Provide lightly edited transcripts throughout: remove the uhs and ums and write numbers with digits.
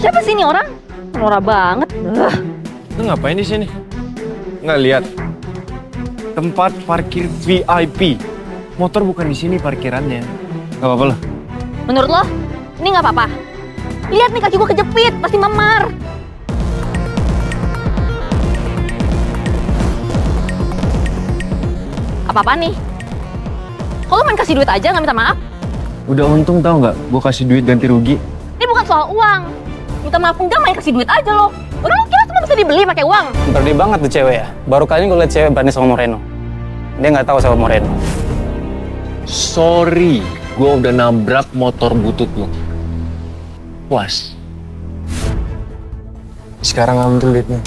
Siapa sih ini orang? Norak banget. Lu ngapain di sini? Nggak lihat? Tempat parkir VIP. Motor bukan di sini parkirannya. Gak apa-apa lah. Menurut lo, ini nggak apa-apa? Lihat nih kaki gue kejepit, pasti memar. Apa-apa nih? Kalau main kasih duit aja nggak minta maaf? Udah untung tau nggak? Gue kasih duit ganti rugi. Ini bukan soal uang. Minta maaf enggak, main kasih duit aja lo. Orang kira semua bisa dibeli pakai uang. Berani banget tuh cewek ya. Baru kali ini gue liat cewek berani sama Moreno. Dia nggak tahu sama Moreno. Sorry, gue udah nabrak motor butut lo. Puas. Sekarang ambil duitnya.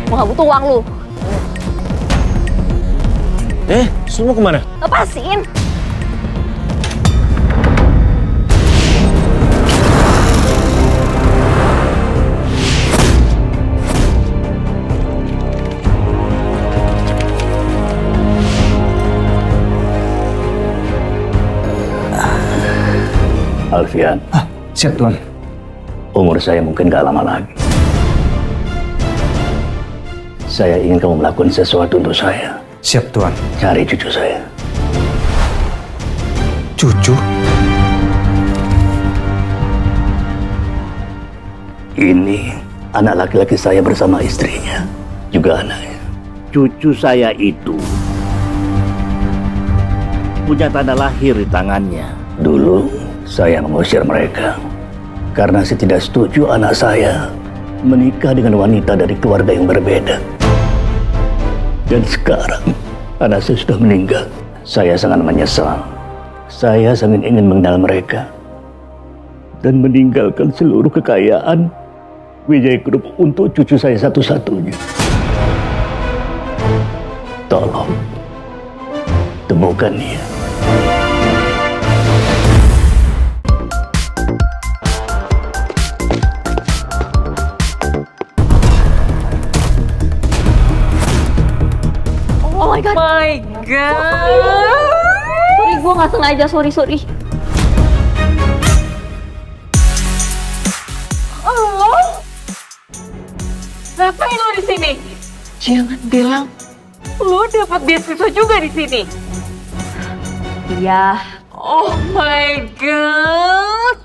Gue nggak butuh uang lu. Lu mau kemana? Lepasin. Alfian, Siap, Tuan. umur saya mungkin gak lama lagi. Saya ingin kamu melakukan sesuatu untuk saya. Siap, Tuan. Cari cucu saya. Cucu? Ini anak laki-laki saya bersama istrinya, juga anaknya. Cucu saya itu punya tanda lahir di tangannya. Dulu saya mengusir mereka karena saya tidak setuju anak saya menikah dengan wanita dari keluarga yang berbeda. Dan sekarang anak saya sudah meninggal. Saya sangat menyesal. Saya sangat ingin mengenal mereka dan meninggalkan seluruh kekayaan Wijaya Group untuk cucu saya satu-satunya. Tolong temukan dia. Oh my god. Sorry, gue nggak sengaja. Sorry. Lo? Ngapain lo di sini? Jangan bilang lo dapat beasiswa juga di sini. Iya. Oh my god.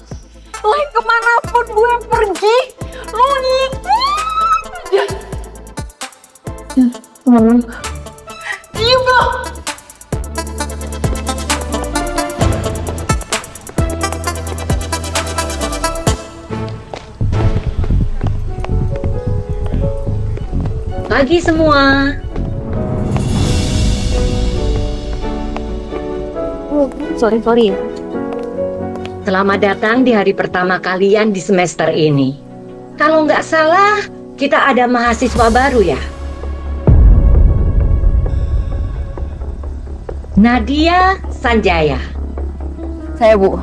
Like kemanapun gue pergi, lo ngikut aja. Diem lo. Pagi semua. Sorry. Selamat datang di hari pertama kalian di semester ini. Kalau nggak salah, kita ada mahasiswa baru ya? Nadia Sanjaya. Saya, Bu.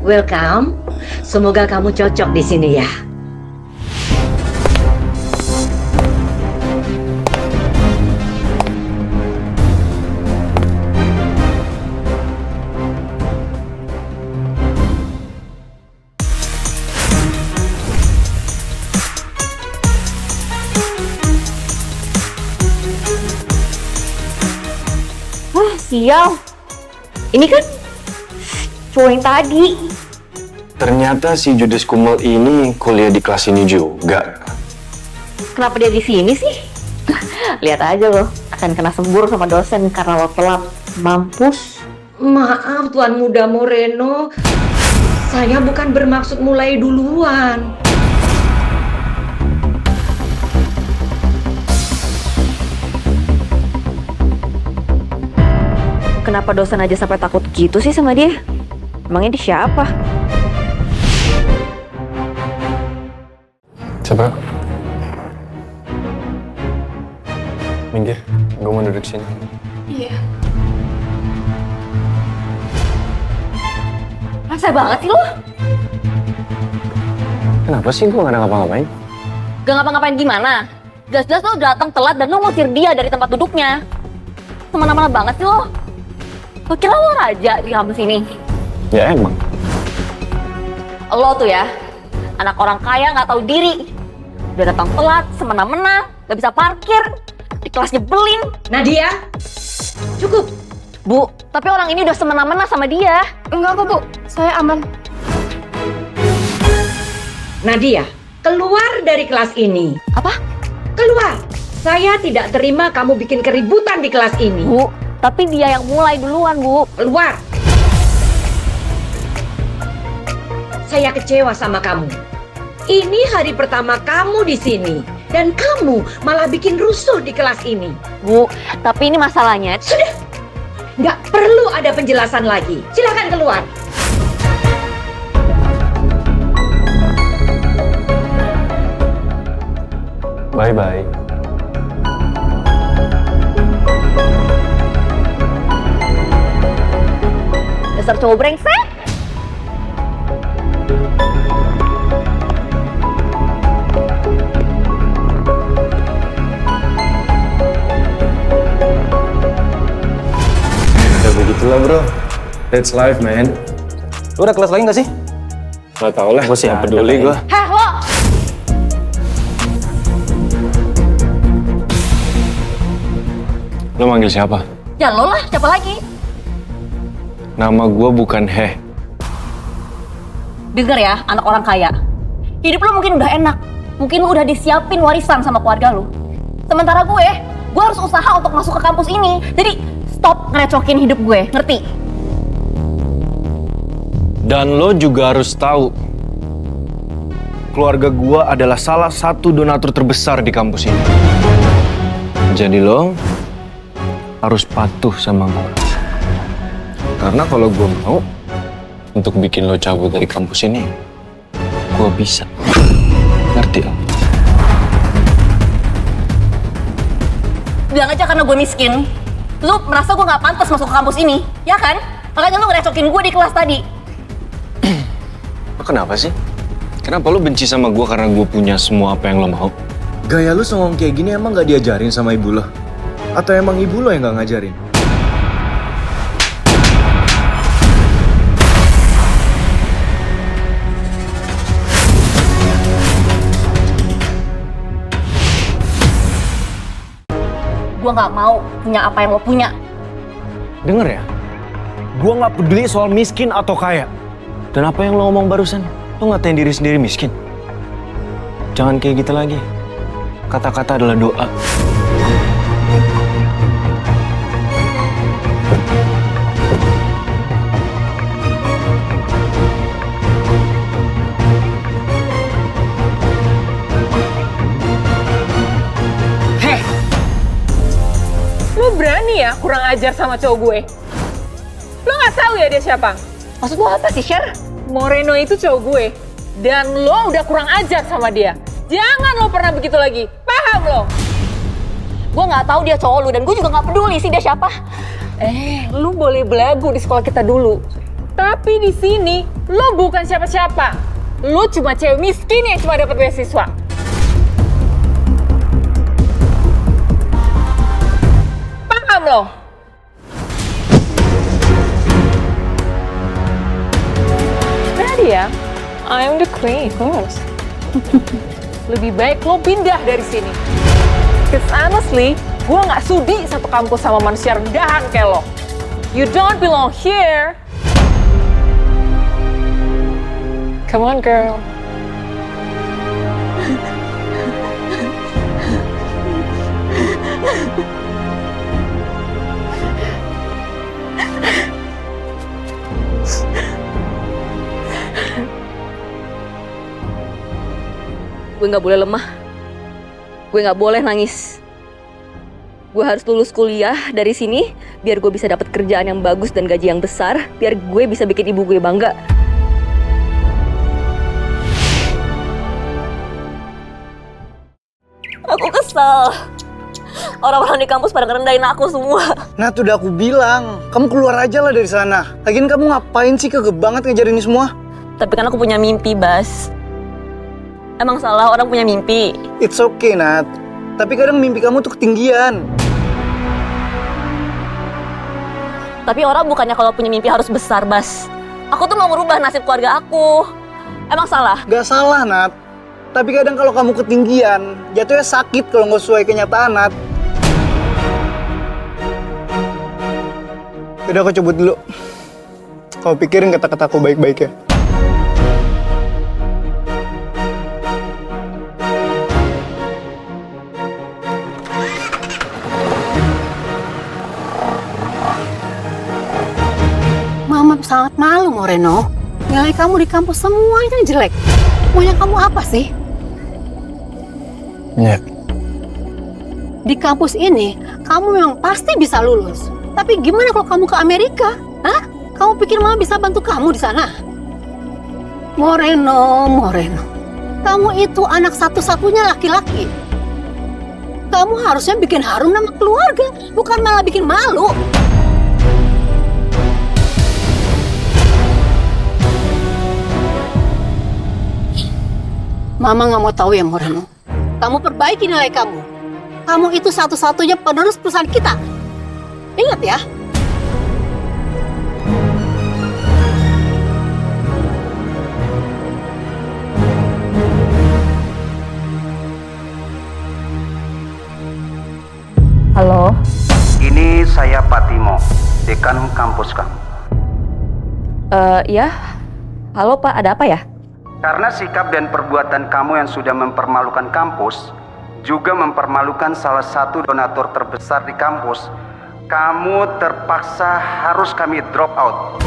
Welcome. Semoga kamu cocok di sini ya. Wah, sial. Ini kan cowok yang tadi. Ternyata si Judes Kumel ini kuliah di kelas ini juga. Kenapa dia di sini sih? Lihat aja loh, akan kena sembur sama dosen karena lo telat. Mampus. Maaf Tuan Muda Moreno, saya bukan bermaksud mulai duluan. Kenapa dosen aja sampai takut gitu sih sama dia? Emangnya dia siapa? Siapa? Minggir, gue mau duduk sini. Iya. Rasa banget sih lo. Kenapa sih gue gak ada ngapa-ngapain? Gak ngapa-ngapain gimana? Jelas-jelas lo datang telat dan lo ngusir dia dari tempat duduknya. Semena-mena banget sih lo. Lo kira lo raja di kampus ini? Ya emang. Lo tuh ya, anak orang kaya nggak tahu diri. Udah datang telat, semena-mena, gak bisa parkir, di kelas nyebelin. Nadia, cukup. Bu, tapi orang ini udah semena-mena sama dia. Enggak kok, Bu. Saya aman. Nadia, keluar dari kelas ini. Apa? Keluar. Saya tidak terima kamu bikin keributan di kelas ini. Bu, tapi dia yang mulai duluan, Bu. Keluar. Saya kecewa sama kamu. Ini hari pertama kamu di sini. Dan kamu malah bikin rusuh di kelas ini. Bu, tapi ini masalahnya. Sudah. Nggak perlu ada penjelasan lagi. Silakan keluar. Bye-bye. Dasar cowok brengsek. Ya begitulah bro. That's life man. Lu udah kelas lagi nggak sih? Gak tau lah, Gua sih gak ada peduli kayaknya. gue. Heh, lo. Lo manggil siapa? Ya lo lah, siapa lagi? Nama gue bukan Heh. Dengar ya, anak orang kaya. Hidup lo mungkin udah enak. Mungkin lo udah disiapin warisan sama keluarga lo. Sementara gue harus usaha untuk masuk ke kampus ini. Jadi, stop ngerecokin hidup gue, ngerti? Dan lo juga harus tahu, keluarga gue adalah salah satu donatur terbesar di kampus ini. Jadi lo harus patuh sama gue. Karena kalau gue mau untuk bikin lo cabut dari kampus ini, gue bisa. Ngerti lo? Bilang aja karena gue miskin. Lu merasa gue gak pantas masuk ke kampus ini, ya kan? Makanya lu ngerecokin gue di kelas tadi. Lo kenapa sih? Kenapa lo benci sama gue karena gue punya semua apa yang lo mau? Gaya lo songong kayak gini emang gak diajarin sama ibu lo? Atau emang ibu lo yang gak ngajarin? Gue gak mau punya apa yang lo punya. Denger ya, gue gak peduli soal miskin atau kaya. Dan apa yang lo ngomong barusan, lo ngatain diri sendiri miskin. Jangan kayak gitu lagi. Kata-kata adalah doa. Lo berani ya kurang ajar sama cowok gue? Lo nggak tahu ya dia siapa? Maksud lo apa sih, Sher? Moreno itu cowok gue. Dan lo udah kurang ajar sama dia. Jangan lo pernah begitu lagi. Paham lo? Gue gak tahu dia cowok lu dan gue juga gak peduli sih dia siapa. Lo boleh belagu di sekolah kita dulu. Tapi di sini lo bukan siapa-siapa. Lo cuma cewek miskin yang cuma dapat beasiswa. Paham lo? Nadia, I am the queen, of course. Lebih baik lo pindah dari sini. Because honestly, gue nggak sudi satu kampus sama manusia rendahan kayak lo. You don't belong here. Come on, girl. Gue gak boleh lemah. Gue gak boleh nangis. Gue harus lulus kuliah dari sini biar gue bisa dapat kerjaan yang bagus dan gaji yang besar, biar gue bisa bikin ibu gue bangga. Aku kesel. Orang-orang di kampus pada ngerendahin aku semua. Nah, tuh udah aku bilang, kamu keluar aja lah dari sana. Lagian kamu ngapain sih kegep banget ngejar ini semua? Tapi kan aku punya mimpi, Bas. Emang salah orang punya mimpi? It's okay, Nat. Tapi kadang mimpi kamu tuh ketinggian. Tapi orang bukannya kalau punya mimpi harus besar, Bas. Aku tuh mau merubah nasib keluarga aku. Emang salah? Gak salah, Nat. Tapi kadang kalau kamu ketinggian, jatuhnya sakit kalau nggak sesuai kenyataan, Nat. Udah, aku cabut dulu. Kau pikirin kata-kataku baik-baik ya. Mama sangat malu, Moreno. Nilai kamu di kampus semuanya jelek. Maunya kamu apa sih? Ya, Di kampus ini, kamu memang pasti bisa lulus. Tapi gimana kalau kamu ke Amerika? Hah? Kamu pikir Mama bisa bantu kamu di sana? Moreno. Kamu itu anak satu-satunya laki-laki. Kamu harusnya bikin harum nama keluarga, bukan malah bikin malu. Mama nggak mau tahu ya, Moreno. Kamu perbaiki nilai kamu. Kamu itu satu-satunya penerus perusahaan kita. Ingat ya. Halo? Ini saya Pak Timo, dekan kampus kamu. Ya. Halo Pak, ada apa ya? Karena sikap dan perbuatan kamu yang sudah mempermalukan kampus, juga mempermalukan salah satu donatur terbesar di kampus, kamu terpaksa harus kami drop out.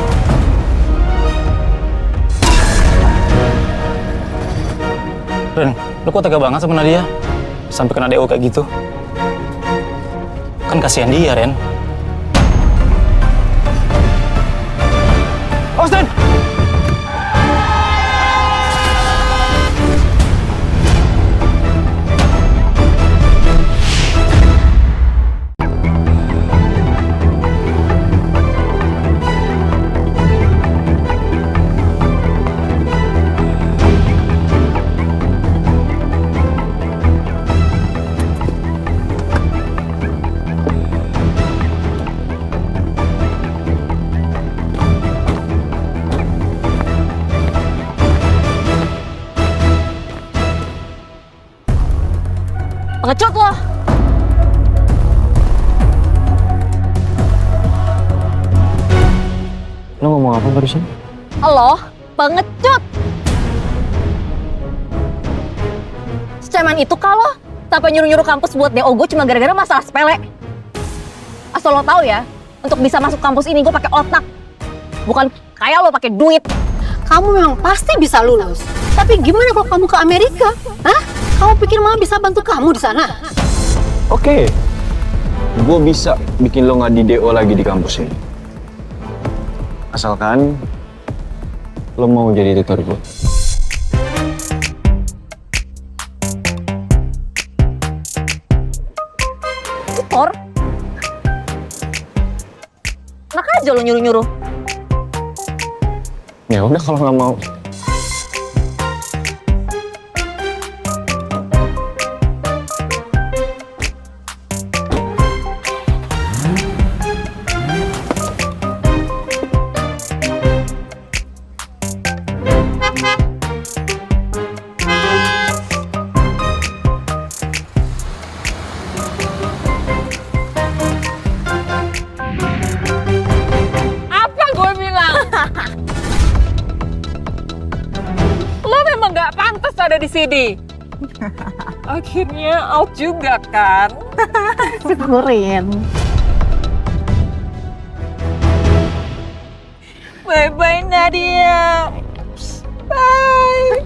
Ren, lu kok tega banget sama Nadia? Sampai kena DO kayak gitu. Kan kasihan dia, Ren. Austin! Pengecut loh! lo ngomong apa barusan? Halo? Pengecut! Secemen itu kalau sampai nyuruh-nyuruh kampus buat DO gue cuma gara-gara masalah sepele. Asal lo tahu ya, untuk bisa masuk kampus ini gue pakai otak. Bukan kayak lo pakai duit. Kamu memang pasti bisa lulus. Tapi gimana kalau kamu ke Amerika? Hah? Kamu pikir Mama bisa bantu kamu di sana? Oke, gue bisa bikin lo nggak di DO lagi di kampus ini. Asalkan lo mau jadi tutor gue. Tutor? Enak aja lo nyuruh-nyuruh. Ya udah kalau nggak mau. Apa gue bilang? Lo memang nggak pantas ada di sini. Akhirnya out juga kan? Syukurin. Bye-bye Nadia. Bye.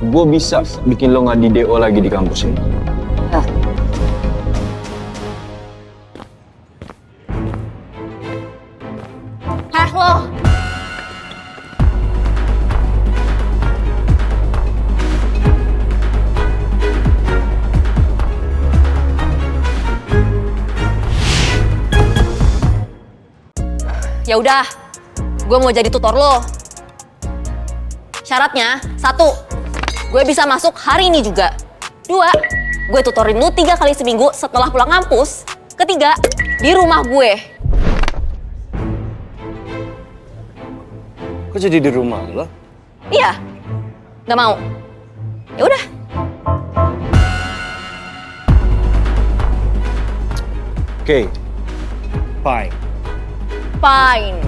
Gue bisa bikin lo nggak di DO lagi di kampus ini. Lo! Ya udah, gue mau jadi tutor lo. Syaratnya, 1, gue bisa masuk hari ini juga. 2, gue tutorin lu 3 kali seminggu setelah pulang kampus. 3, di rumah gue. Kok jadi di rumah lo? Iya, nggak mau. Ya udah. Oke, fine. Fine.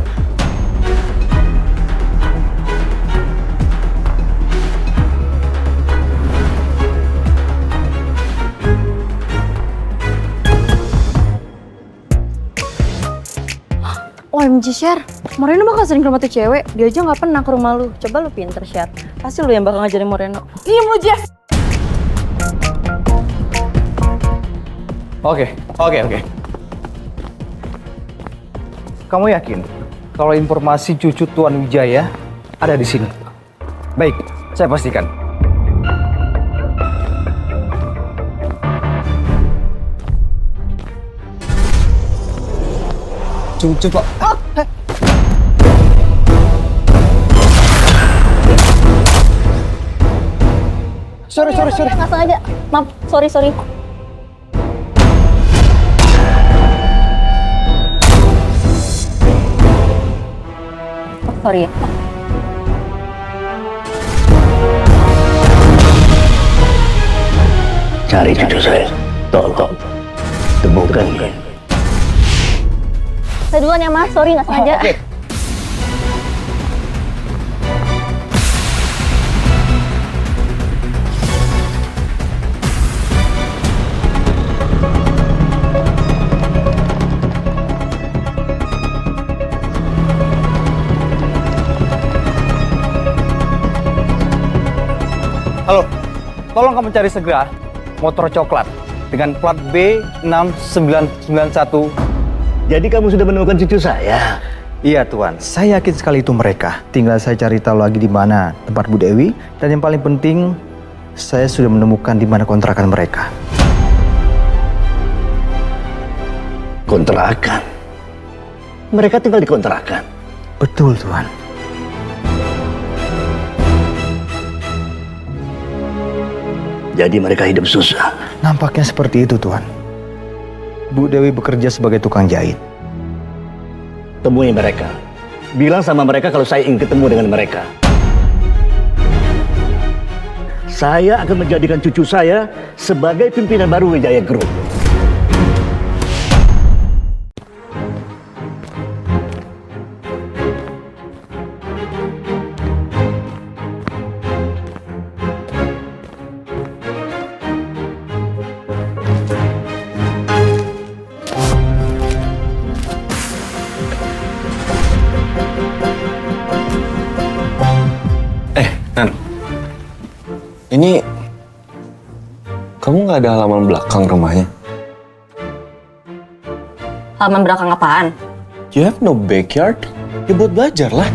OMG, Sher. Moreno bakal sering ke rumah tuh cewek. Dia aja nggak pernah ke rumah lu. Coba lu pinter, Sher. Pasti lu yang bakal ngajarin Moreno. Iya, mau Jeff. Oke. Kamu yakin kalau informasi cucu Tuan Wijaya ada di sini? Baik, saya pastikan. Cucu Pak. Sorry. Nggak sengaja. Maaf, sorry. Sorry ya. Cari cucu saya. Tolong. Temukan dia. Saya duluan ya, Mas. Sorry, nggak sengaja. Oke. Halo, tolong kamu cari segera motor coklat dengan plat B6991. Jadi kamu sudah menemukan cucu saya? Iya Tuan, saya yakin sekali itu mereka. Tinggal saya cari tahu lagi di mana tempat Bu Dewi, dan yang paling penting saya sudah menemukan di mana kontrakan mereka. Kontrakan? Mereka tinggal di kontrakan? Betul Tuan. Jadi mereka hidup susah? Nampaknya seperti itu Tuan. Bu Dewi bekerja sebagai tukang jahit. Temui mereka. Bilang sama mereka kalau saya ingin ketemu dengan mereka. Saya akan menjadikan cucu saya sebagai pimpinan baru Wijaya Group. Nan, ini kamu nggak ada halaman belakang rumahnya? Halaman belakang apaan? You have no backyard? Ya buat belajar lah.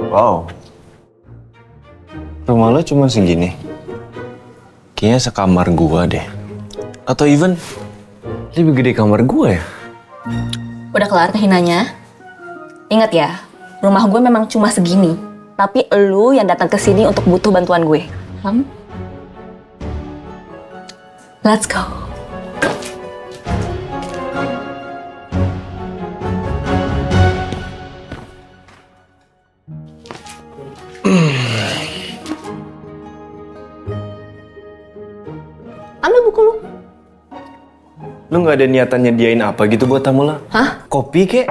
Wow. Rumah lo cuma segini. Kayaknya sekamar gua deh. Atau even lebih gede kamar gue ya? Udah kelar kehinanya? Ingat ya, rumah gue memang cuma segini. Tapi elu yang datang ke sini untuk butuh bantuan gue. Paham? Let's go. Ambil buku lu. Lu nggak ada niatan nyediain apa gitu buat tamu lo? Hah? Kopi kek?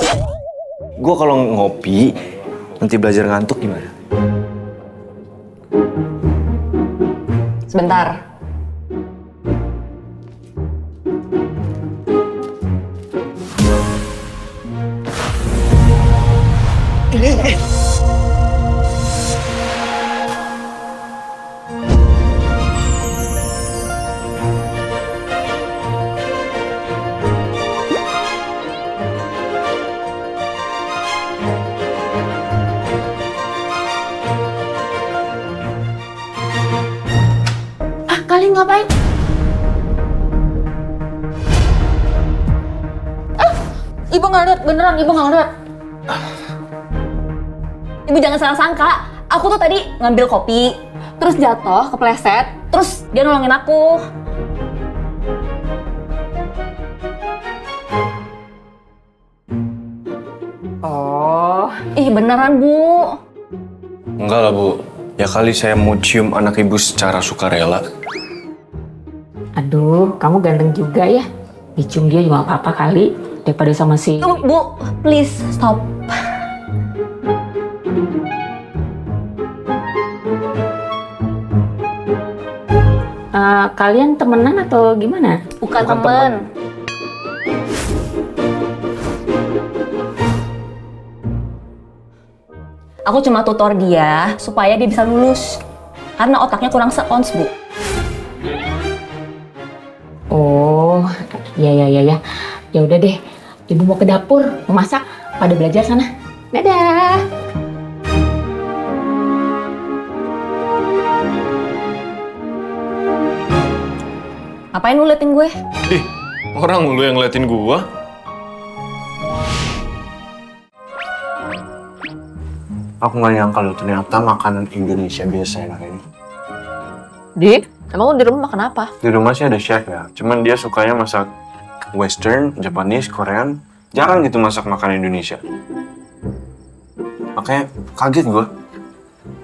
Gue kalau ngopi, nanti belajar ngantuk gimana? Sebentar. Kalian ngapain? Ibu nggak lihat, beneran ibu nggak lihat. Ibu jangan salah sangka. Aku tuh tadi ngambil kopi, terus jatuh, kepleset, terus dia nolongin aku. Oh, ih beneran Bu. Enggak lah, Bu. Ya kali saya mau cium anak ibu secara sukarela. Aduh, kamu ganteng juga ya. Dicium dia juga gak apa-apa kali. Daripada sama si... Bu, please stop. Kalian temenan atau gimana? Bukan temen. Aku cuma tutor dia supaya dia bisa lulus. Karena otaknya kurang se-ons, Bu. Oh, ya. Ya udah deh, ibu mau ke dapur, mau masak. Pada belajar sana. Dadah. Ngapain lu liatin gue? Ih, orang lu yang ngeliatin gua. Aku nggak nyangka lo ternyata makanan Indonesia biasa enak ini. Dik, emang lu di rumah makan apa? Di rumah sih ada chef ya, cuman dia sukanya masak Western, Japanese, Korean. Jarang gitu masak makanan Indonesia. Makanya kaget gue.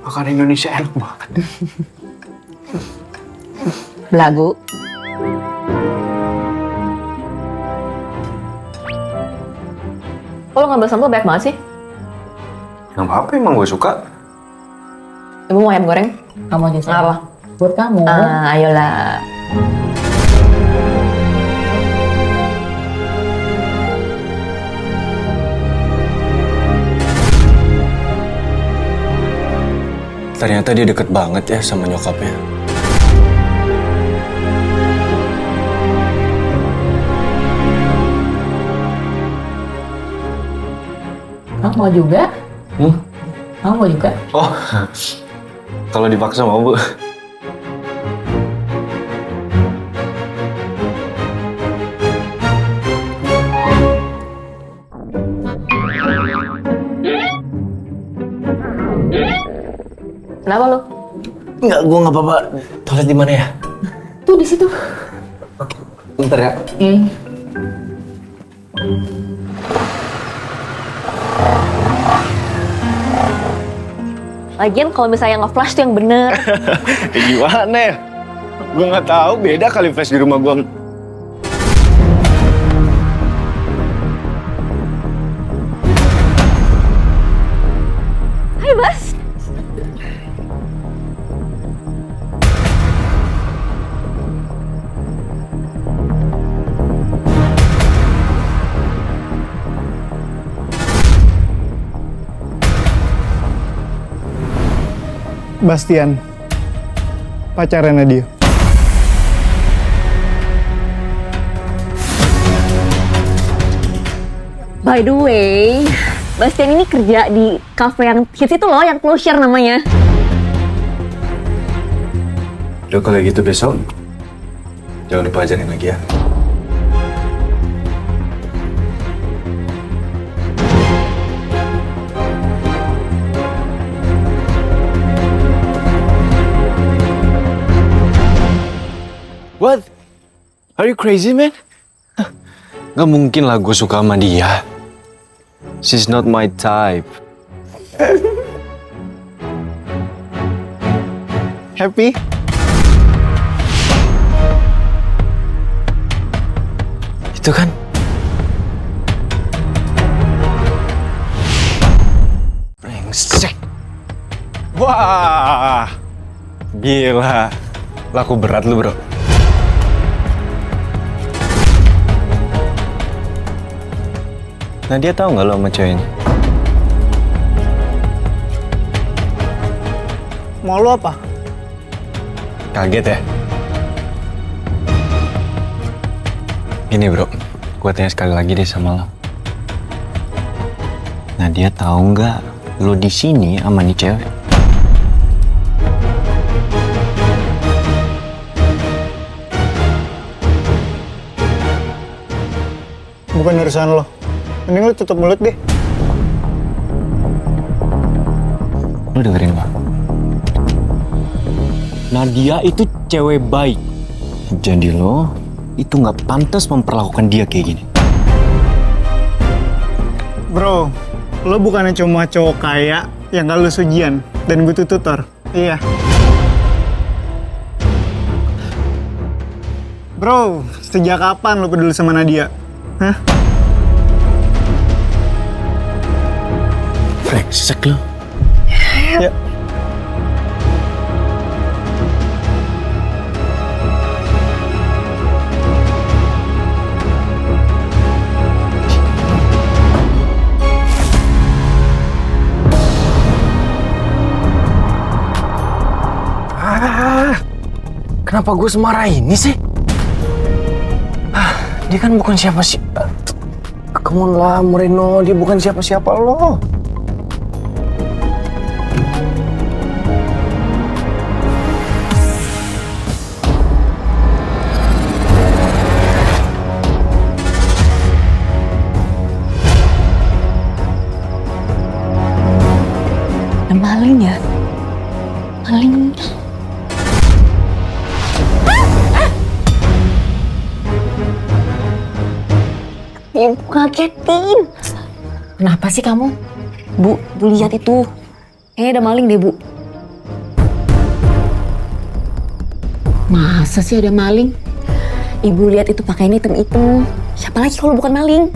Makanan Indonesia enak banget. Belagu. Kok lo ngambil sambal banyak banget sih? Nggak apa-apa, emang gue suka. Ibu mau ayam goreng? Kamu aja sayang. Apa? Buat kamu. Ayolah. Ternyata dia deket banget ya sama nyokapnya. Kamu mau juga? Kamu mau juga? Oh, kalau dipaksa mau, Bu. Kenapa lo? Enggak, gue nggak apa-apa. Toilet di mana ya? Tuh di situ. Bentar ya. Lagian kalau misalnya nge-flash tuh yang bener. Gimana ya? Gue nggak tahu, beda kali flash di rumah gue. Hai, Bas. Bastian, pacarnya Nadia. By the way, Bastian ini kerja di cafe yang hits itu loh, yang Closure namanya. Udah kalau gitu besok, jangan lupa ajarin lagi ya. What? Are you crazy, man? Gak mungkin lah gue suka sama dia. She's not my type. Happy? Itu kan? Brengsek. Wah, gila. Laku berat lu, bro. Nah, dia tahu nggak lo sama ceweknya? Mau lo apa? Kaget ya? Gini bro, gue tanya sekali lagi deh sama lo. Nah, dia tahu nggak lo di sini sama nih cewek? Bukan urusan lo. Mending lu tutup mulut deh. Lu dengerin gua. Nadia itu cewek baik. Jadi lo itu nggak pantas memperlakukan dia kayak gini. Bro, lo bukannya cuma cowok kaya yang gak lulus ujian dan gue tutor. Iya. Bro, sejak kapan lo peduli sama Nadia? Hah? Brengsek lo. Ya. Kenapa gue semarah ini sih? Dia kan bukan siapa-siapa. Come on lah, Moreno. Dia bukan siapa-siapa lo. Ada maling ya? Maling. Ibu ngagetin. Kenapa sih kamu? Bu lihat itu. Kayaknya ada maling deh, Bu. Masa sih ada maling? Ibu lihat itu pakainya hitam-hitam. Siapa lagi kalau bukan maling?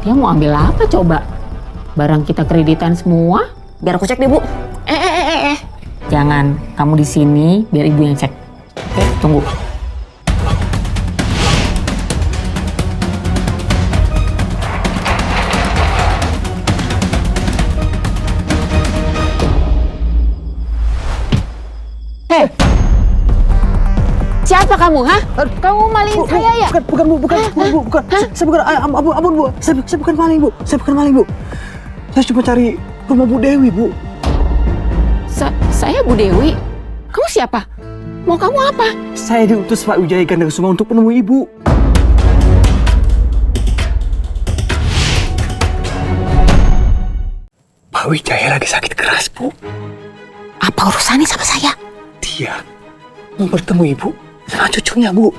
Dia mau ambil apa coba? Barang kita kreditan semua? Biar aku cek deh, Bu. Jangan, kamu di sini biar ibu yang cek. Oke, tunggu. Hei, siapa kamu, hah? Kamu malingin saya ya? Bukan Bu. Saya bukan, ampun Bu. Saya bukan maling Bu. Saya cuma cari rumah Bu Dewi Bu. Saya Bu Dewi. Kamu siapa? Mau kamu apa? Saya diutus Pak Wijaya Gandakusuma untuk menemui Ibu. Pak Wijaya lagi sakit keras Bu. Apa urusannya sama saya? Dia mau bertemu Ibu sama cucunya Bu.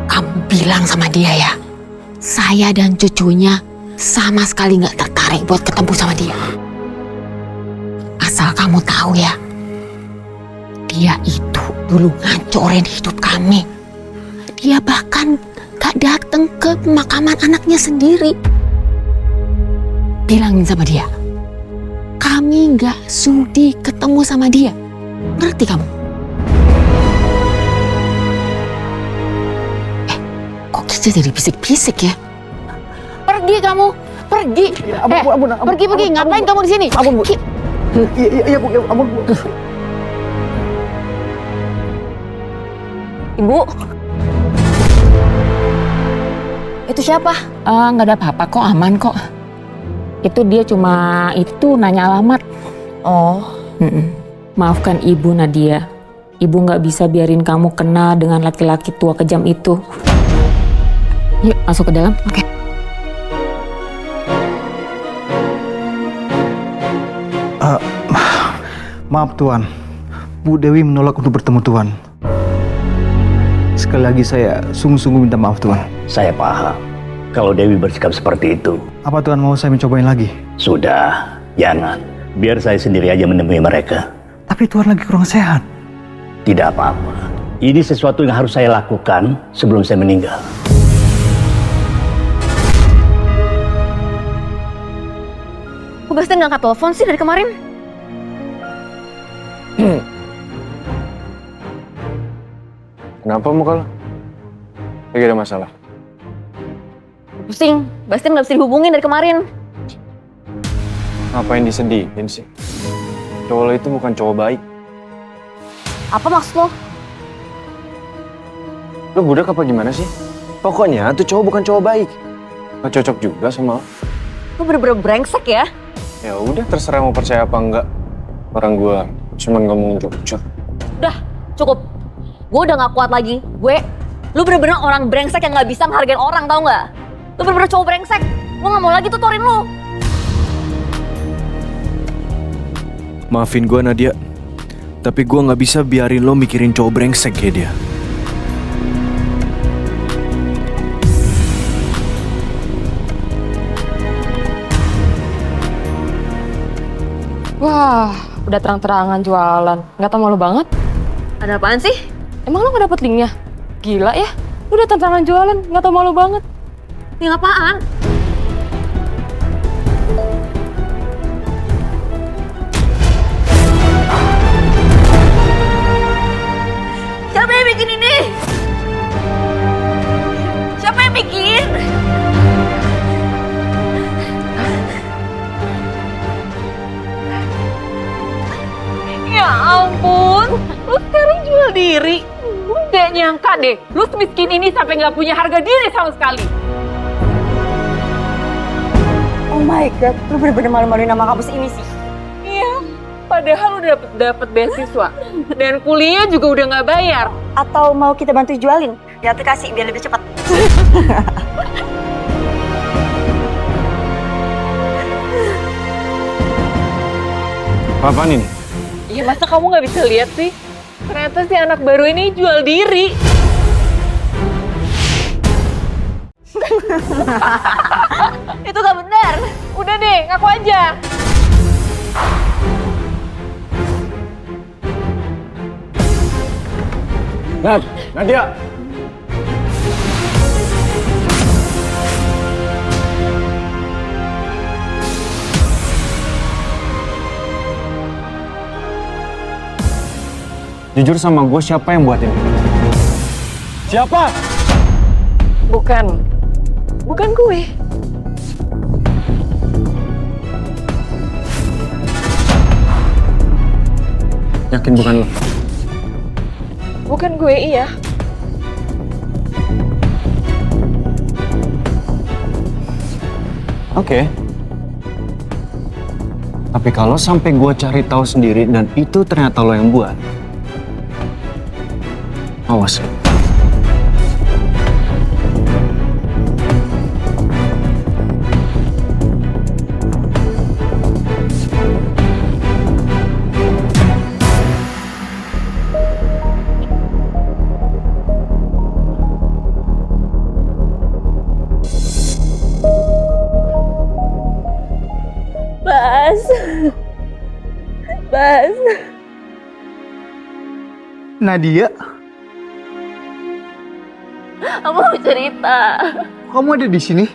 Kamu bilang sama dia ya, saya dan cucunya sama sekali nggak tertarik buat ketemu sama dia. Asal kamu tahu ya, dia itu dulu ngancurin hidup kami. Dia bahkan gak datang ke pemakaman anaknya sendiri. Bilangin sama dia, kami gak sudi ketemu sama dia. Ngerti kamu? Kok kita jadi bisik-bisik ya? Pergi kamu, pergi. Ya, ampun, pergi. Ngapain kamu di sini? Ampun Bu. Iya Bu, ampun Bu. Ibu. Itu siapa? Nggak ada apa-apa kok, aman kok. Itu dia cuma nanya alamat. Oh. Maafkan Ibu Nadia. Ibu nggak bisa biarin kamu kenal dengan laki-laki tua kejam itu. Yuk masuk ke dalam. Oke. Maaf Tuan, Bu Dewi menolak untuk bertemu Tuan. Sekali lagi saya sungguh-sungguh minta maaf Tuan. Saya paham kalau Dewi bersikap seperti itu. Apa Tuan mau saya mencobain lagi? Sudah, jangan. Biar saya sendiri aja menemui mereka. Tapi Tuan lagi kurang sehat. Tidak apa-apa. Ini sesuatu yang harus saya lakukan sebelum saya meninggal. Kok Bastian ngangkat telepon sih dari kemarin? Kenapa muka lo? Lagi ada masalah? Pusing, Bastian nggak bisa dihubungin dari kemarin. Ngapain disedihin sih? Cowok lo itu bukan cowok baik. Apa maksud lo? Lo budak apa gimana sih? Pokoknya tuh cowok bukan cowok baik. Gak cocok juga sama lo. Lo bener-bener brengsek ya? Ya udah terserah mau percaya apa enggak. Orang gua cuman ngomong jujur. Udah, cukup. Gue udah gak kuat lagi. Lu bener-bener orang brengsek yang gak bisa ngehargain orang, tau gak? Lu bener-bener cowok brengsek. Gue gak mau lagi tutorin lu. Maafin gue Nadia, tapi gue gak bisa biarin lo mikirin cowok brengsek kayak dia. Wah, udah terang-terangan jualan. Nggak tau malu banget. Ada apaan sih? Emang lo nggak dapet linknya? Gila ya, lu udah terang-terangan jualan, nggak tau malu banget. Link apaan? Siapa yang bikin ini? Siapa yang bikin? Ya ampun, lu sekarang jual diri. Gak nyangka deh, lu semiskin ini sampai nggak punya harga diri sama sekali. Oh my god, lu bener-bener malu-maluin nama kampus ini sih. Iya, padahal lu dapet beasiswa dan kuliah juga udah nggak bayar. Atau mau kita bantu jualin di aplikasi biar lebih cepat? Apaan ini? Ya masa kamu nggak bisa lihat sih? Ternyata si anak baru ini jual diri. Itu gak benar. Udah deh, ngaku aja. Nadia! Jujur sama gue, siapa yang buat ini? Siapa? Bukan gue. Yakin bukan lo? Bukan gue, iya. Oke. Tapi kalau sampai gue cari tahu sendiri dan itu ternyata lo yang buat, awas. Bas. Nadia, Aku mau cerita. kamu ada di sini?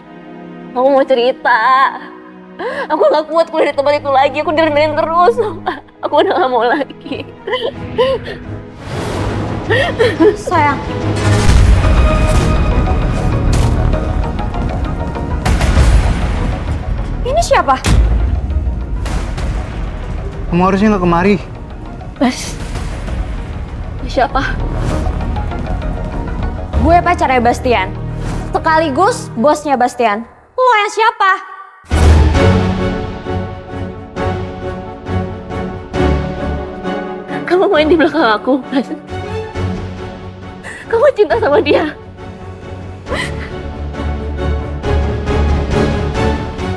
Aku mau cerita. Aku gak kuat kuliah di tempat itu lagi. Aku direndahin terus. Aku udah gak mau lagi. Sayang. Ini siapa? Kamu harusnya nggak kemari. Bas. Siapa? Gue pacarnya Bastian. Sekaligus bosnya Bastian. Lo yang siapa? Kamu main di belakang aku, Bas. Kamu cinta sama dia.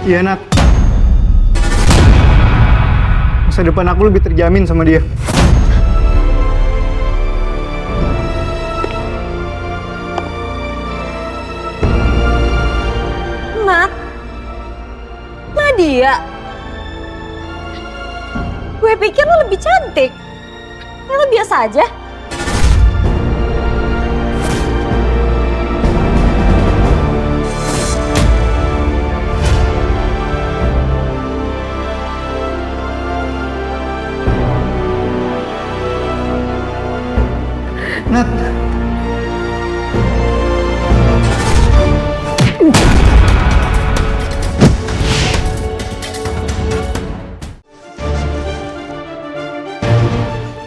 Iya, Nat. Masa depan aku lebih terjamin sama dia. Nat. Nadia. Gue pikir lo lebih cantik. Lo biasa aja. Nat.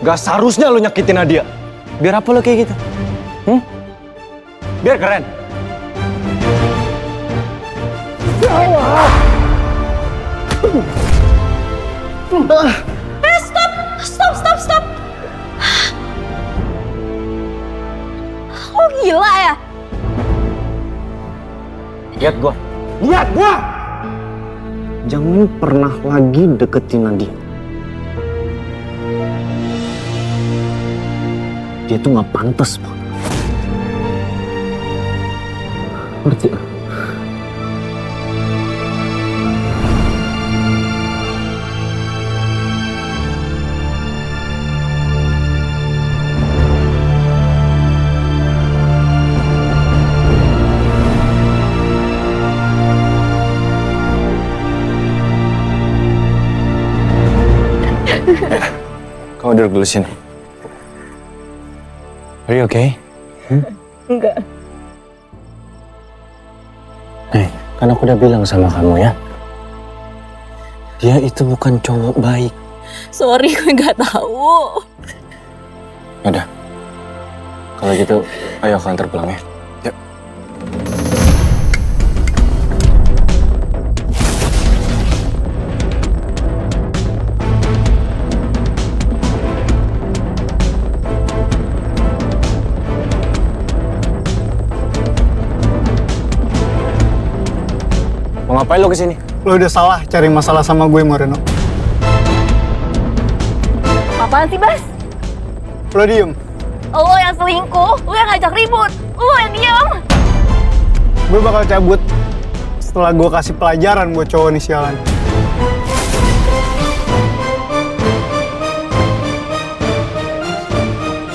Gak seharusnya lo nyakitin Nadia. Biar apa lo kayak gitu? Biar keren. Stop. Lihat gua. Lihat gua! Jangan pernah lagi deketin Nadia. Dia tuh nggak pantas, Pak. Ngerti? Kamu duduk dulu sini. Are you okay? Enggak. Kan aku udah bilang sama kamu ya. Dia itu bukan cowok baik. Sorry, gue nggak tahu. Udah. Kalau gitu, ayo aku antar pulang ya. Yuk. Mau ngapain lo kesini? Lo udah salah cari masalah sama gue, Moreno. Apaan sih, Bas? Lo diem. Lo yang selingkuh, lo yang ngajak ribut, lo yang diam. Gue bakal cabut setelah gue kasih pelajaran buat cowok nih sialan.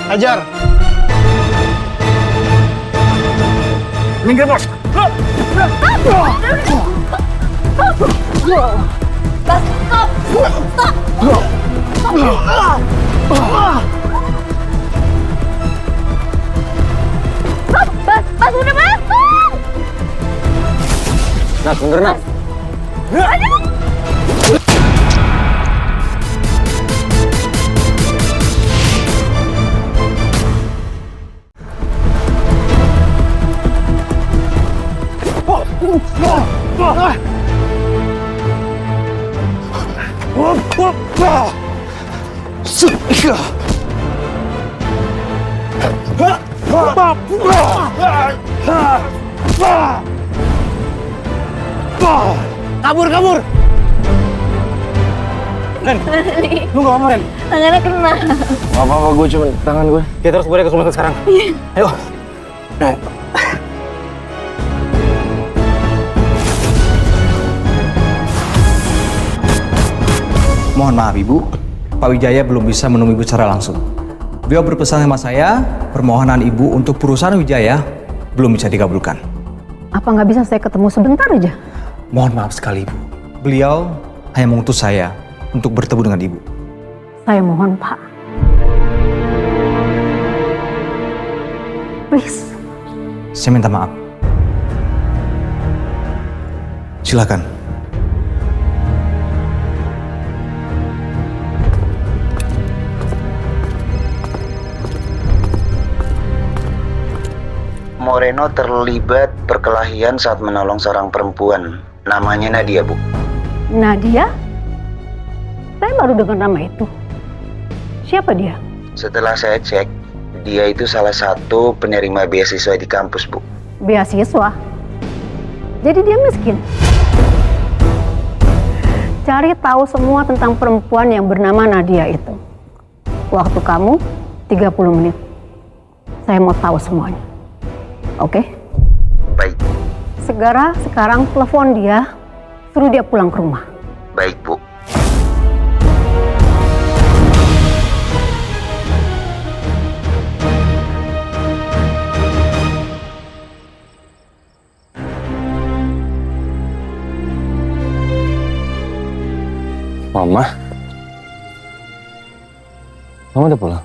Hajar! Minggir, bos! Bas, stop! Stop! Bas, udah Bas! Nat, bener Nat. Kabur! Ren, lu gak apa-apa, Ren? Tangannya kena. Gak apa-apa, gue cuma tangan gue. Kita harus balik ke rumah sekarang. Ayo. Nah. Mohon maaf Ibu, Pak Wijaya belum bisa menemui Ibu secara langsung. Beliau berpesan sama saya, permohonan Ibu untuk perusahaan Wijaya belum bisa dikabulkan. Apa nggak bisa saya ketemu sebentar aja? Mohon maaf sekali Ibu. Beliau hanya mengutus saya untuk bertemu dengan Ibu. Saya mohon Pak. Please. Saya minta maaf. Silakan. Moreno terlibat perkelahian saat menolong seorang perempuan. Namanya Nadia, Bu. Nadia? Saya baru dengar nama itu. Siapa dia? Setelah saya cek, dia itu salah satu penerima beasiswa di kampus, Bu. Beasiswa? Jadi dia miskin? Cari tahu semua tentang perempuan yang bernama Nadia itu. Waktu kamu 30 menit. Saya mau tahu semuanya. Oke? Baik. Sekarang telepon dia, suruh dia pulang ke rumah. Baik, Bu. Mama? Mama udah pulang?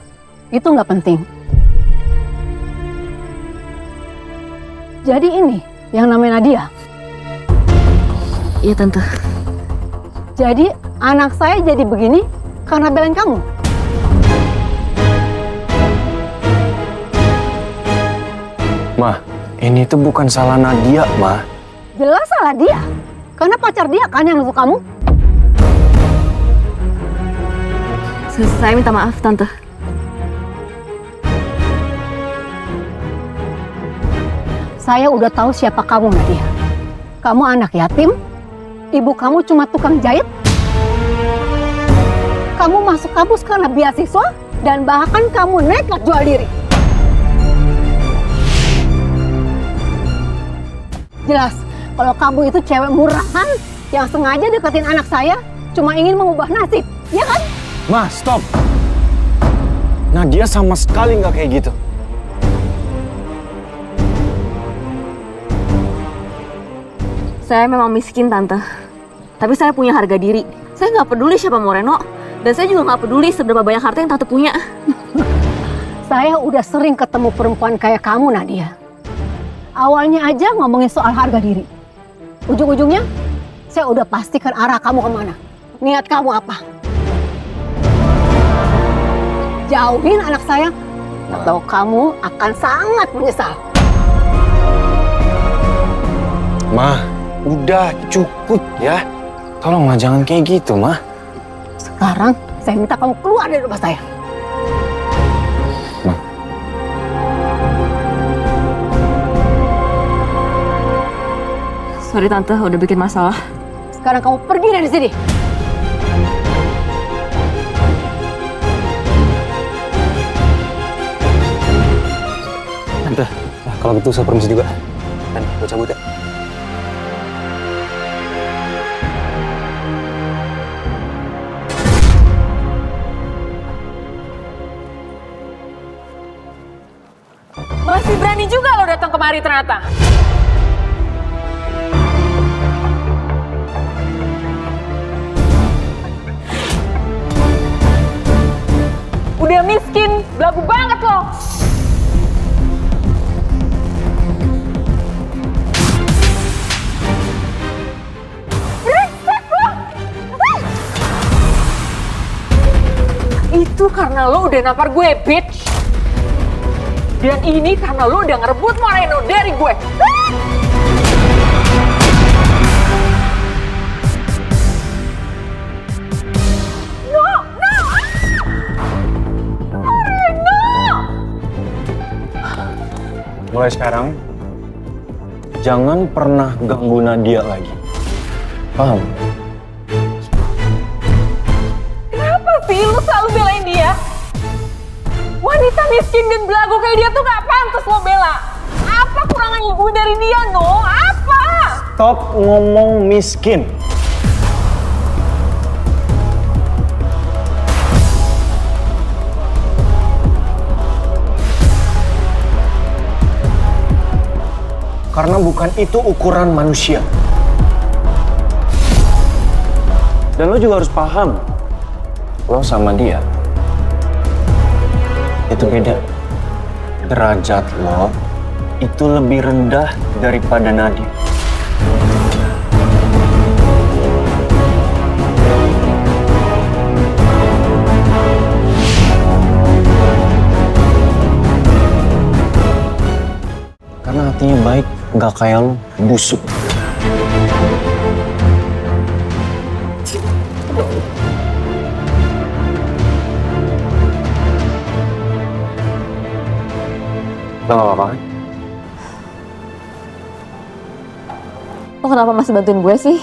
Itu nggak penting. Jadi ini yang namanya Nadia? Iya, Tante. Jadi anak saya jadi begini karena belain kamu? Ma, ini tuh bukan salah Nadia, Ma. Jelas salah dia. Karena pacar dia kan yang nusuk kamu. Saya minta maaf, Tante. Saya udah tahu siapa kamu, Nadia. Kamu anak yatim? Ibu kamu cuma tukang jahit? Kamu masuk kampus karena beasiswa dan bahkan kamu nekat jual diri. Jelas, kalau kamu itu cewek murahan yang sengaja deketin anak saya cuma ingin mengubah nasib, ya kan? Ma, stop. Nadia sama sekali nggak kayak gitu. Saya memang miskin, Tante. Tapi saya punya harga diri. Saya nggak peduli siapa Moreno. Dan saya juga nggak peduli seberapa banyak harta yang Tante punya. Saya udah sering ketemu perempuan kayak kamu, Nadia. Awalnya aja ngomongin soal harga diri. Ujung-ujungnya, saya udah pastikan arah kamu kemana. Niat kamu apa? Jauhin anak saya, atau kamu akan sangat menyesal. Ma, udah cukup ya. Tolonglah jangan kayak gitu, Ma. Sekarang saya minta kamu keluar dari rumah saya. Ma. Sorry Tante, udah bikin masalah. Sekarang kamu pergi dari sini. Tante, nah, kalau gitu saya permisi juga. Dan gue cabut ya. Masih berani juga lo datang kemari ternyata. Udah miskin, belagu banget lo. Brengsek lo. Itu karena lo udah nampar gue, bitch. Dan ini karena lo udah ngerebut Moreno dari gue. No, no! Moreno! Mulai sekarang, jangan pernah ganggu Nadia lagi. Paham? Kenapa sih lo selalu belain dia? Wanita miskin dan belagu kayak dia tuh gak pantas lo bela. Apa kurangannya gue dari dia, no? Apa? Stop ngomong miskin. Karena bukan itu ukuran manusia. Dan lo juga harus paham, lo sama dia itu beda. Derajat lo itu lebih rendah daripada Nadia. Karena hatinya baik, nggak kayak lo busuk. Lo gak apa-apa kan? Lo kenapa masih bantuin gue sih?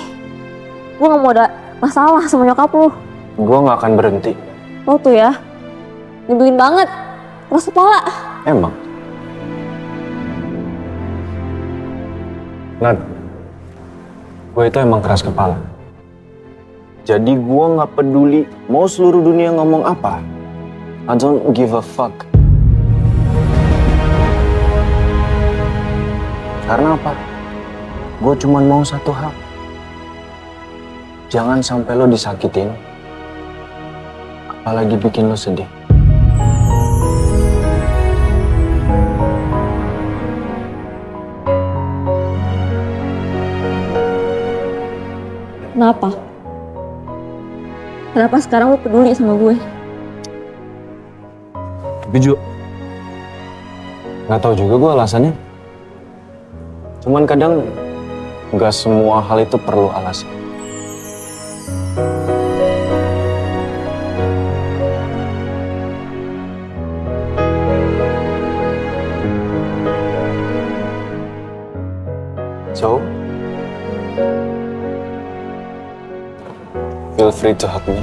Gue gak mau ada masalah sama nyokap lo. Gue gak akan berhenti. Lo tuh ya, nyebelin banget. Keras kepala. Emang? Nat, gue itu emang keras kepala. Jadi gue gak peduli mau seluruh dunia ngomong apa. I don't give a fuck. Karena apa? Gue cuma mau satu hal. Jangan sampai lo disakitin. Apalagi bikin lo sedih. Kenapa? Kenapa sekarang lo peduli sama gue? Tapi Ju, gak tahu juga gue alasannya. Cuman kadang gak semua hal itu perlu alasan. So, free to hug me.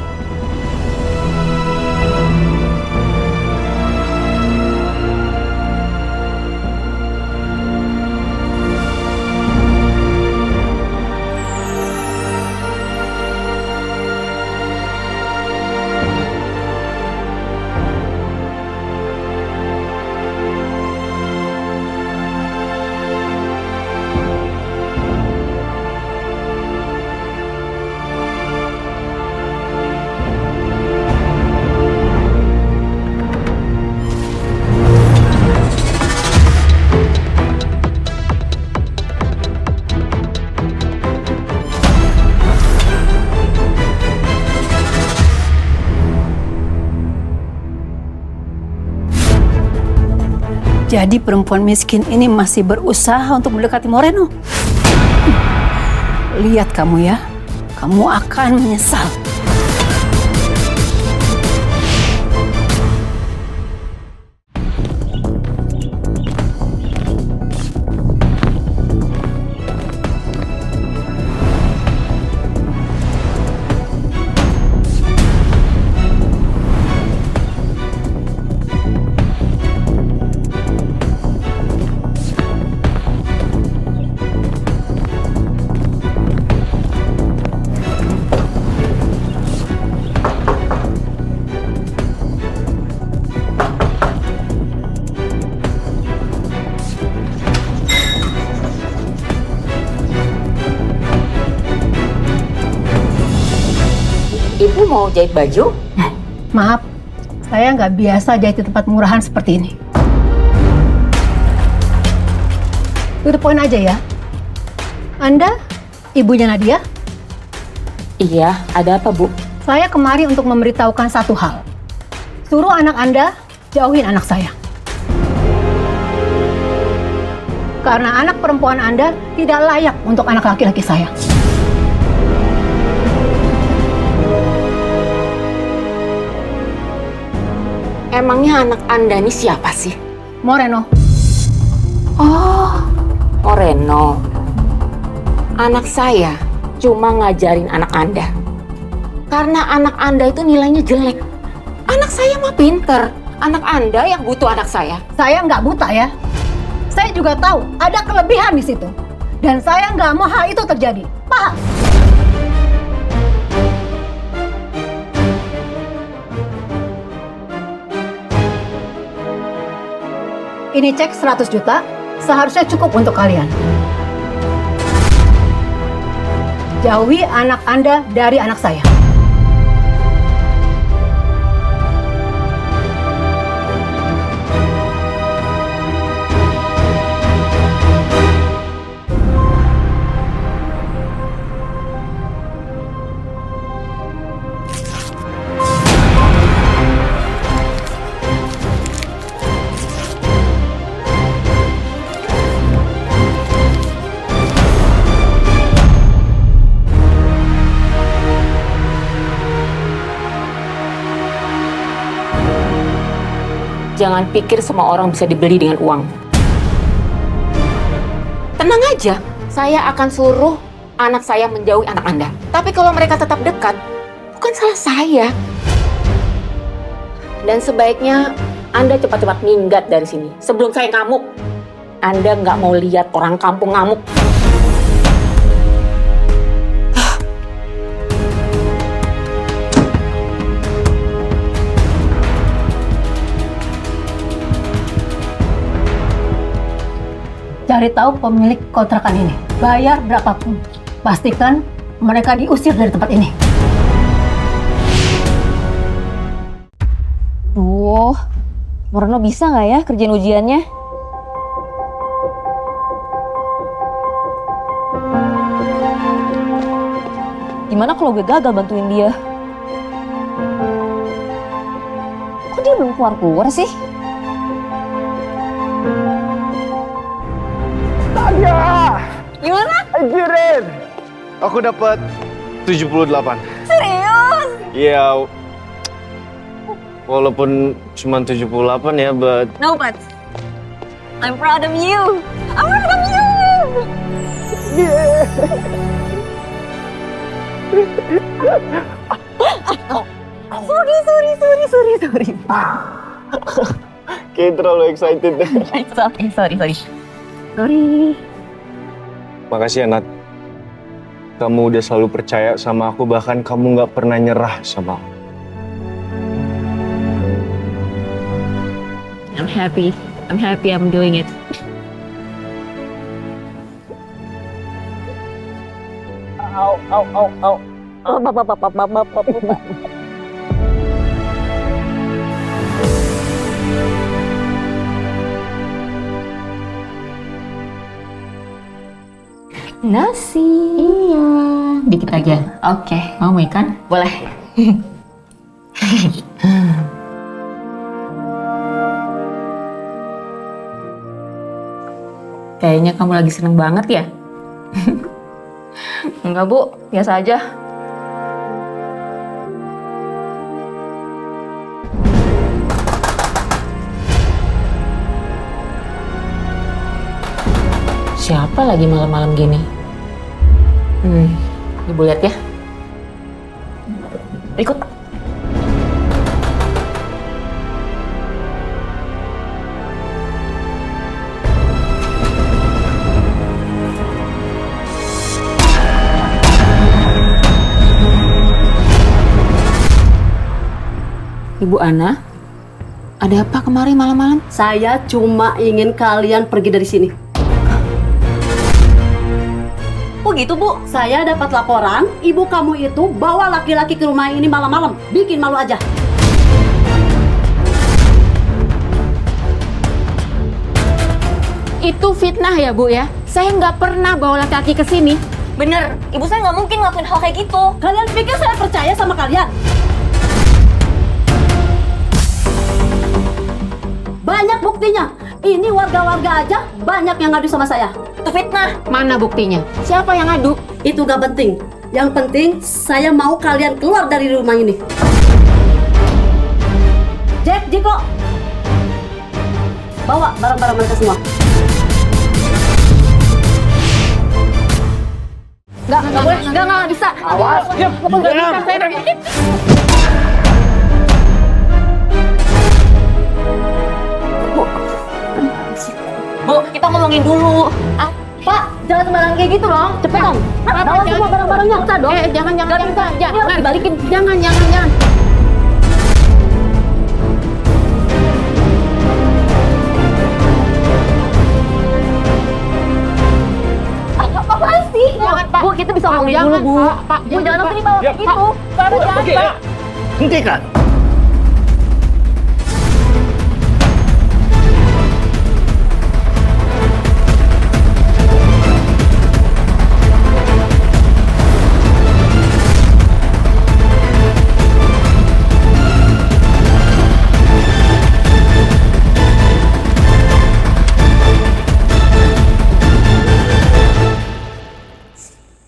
Jadi perempuan miskin ini masih berusaha untuk mendekati Moreno. Lihat kamu ya, kamu akan menyesal. Ibu mau jahit baju? Maaf, saya nggak biasa jahit di tempat murahan seperti ini. To the point aja ya. Anda ibunya Nadia? Iya, ada apa, Bu? Saya kemari untuk memberitahukan satu hal. Suruh anak Anda jauhin anak saya. Karena anak perempuan Anda tidak layak untuk anak laki-laki saya. Emangnya anak Anda ini siapa sih? Moreno. Oh, Moreno. Anak saya cuma ngajarin anak Anda. Karena anak Anda itu nilainya jelek. Anak saya mah pinter. Anak Anda yang butuh anak saya. Saya nggak buta ya. Saya juga tahu ada kelebihan di situ. Dan saya nggak mau hal itu terjadi. Paham? Ini cek 100 juta, seharusnya cukup untuk kalian. Jauhi anak Anda dari anak saya. Jangan pikir semua orang bisa dibeli dengan uang. Tenang aja, saya akan suruh anak saya menjauhi anak Anda. Tapi kalau mereka tetap dekat, bukan salah saya. Dan sebaiknya Anda cepat-cepat minggat dari sini sebelum saya ngamuk. Anda nggak mau lihat orang kampung ngamuk. Cari tahu pemilik kontrakan ini. Bayar berapapun. Pastikan mereka diusir dari tempat ini. Duh, Moreno bisa nggak ya kerjain ujiannya? Gimana kalau gue gagal bantuin dia? Kok dia belum keluar-keluar sih? Nadia! Gimana? I did it! Aku dapat 78. Serius? Iya. Walaupun cuma 78 ya, but... No, but I'm proud of you! I'm proud of you! Yeah! Sorry. Kayak terlalu excited. Sorry. Sorry. Makasih ya, Nat. Kamu udah selalu percaya sama aku, bahkan kamu nggak pernah nyerah sama aku. I'm happy I'm doing it. Nasi. Iya, dikit aja. Oke, mau ikan? Boleh. Kayaknya kamu lagi seneng banget ya? Enggak, Bu. Biasa aja. Siapa lagi malam-malam gini? Ibu lihat ya. Ikut. Ibu Ana, ada apa kemari malam-malam? Saya cuma ingin kalian pergi dari sini. Oh gitu, Bu? Saya dapat laporan, ibu kamu itu bawa laki-laki ke rumah ini malam-malam. Bikin malu aja. Itu fitnah ya, Bu ya? Saya nggak pernah bawa laki-laki ke sini. Bener, ibu saya nggak mungkin ngelakuin hal kayak gitu. Kalian pikir saya percaya sama kalian? Banyak buktinya. Ini warga-warga aja banyak yang ngadu sama saya. Itu fitnah. Mana buktinya? Siapa yang ngadu? Itu gak penting. Yang penting saya mau kalian keluar dari rumah ini. Jack, Jiko, bawa barang-barang mereka semua. Enggak bisa. Awas, diam. Bu, kita ngomongin dulu. Pak, jangan sembarangan kayak gitu dong. Cepet dong. Bawa semua barang-barangnya, kita dong. Jangan. Dibalikin. Jangan. Apaan sih? Jangan, Pak. Bu, kita bisa ngomongin Jangan, dulu, Bu. Pak. Bu, jangan langsung dibawa kayak gitu. Pak. Hentikan.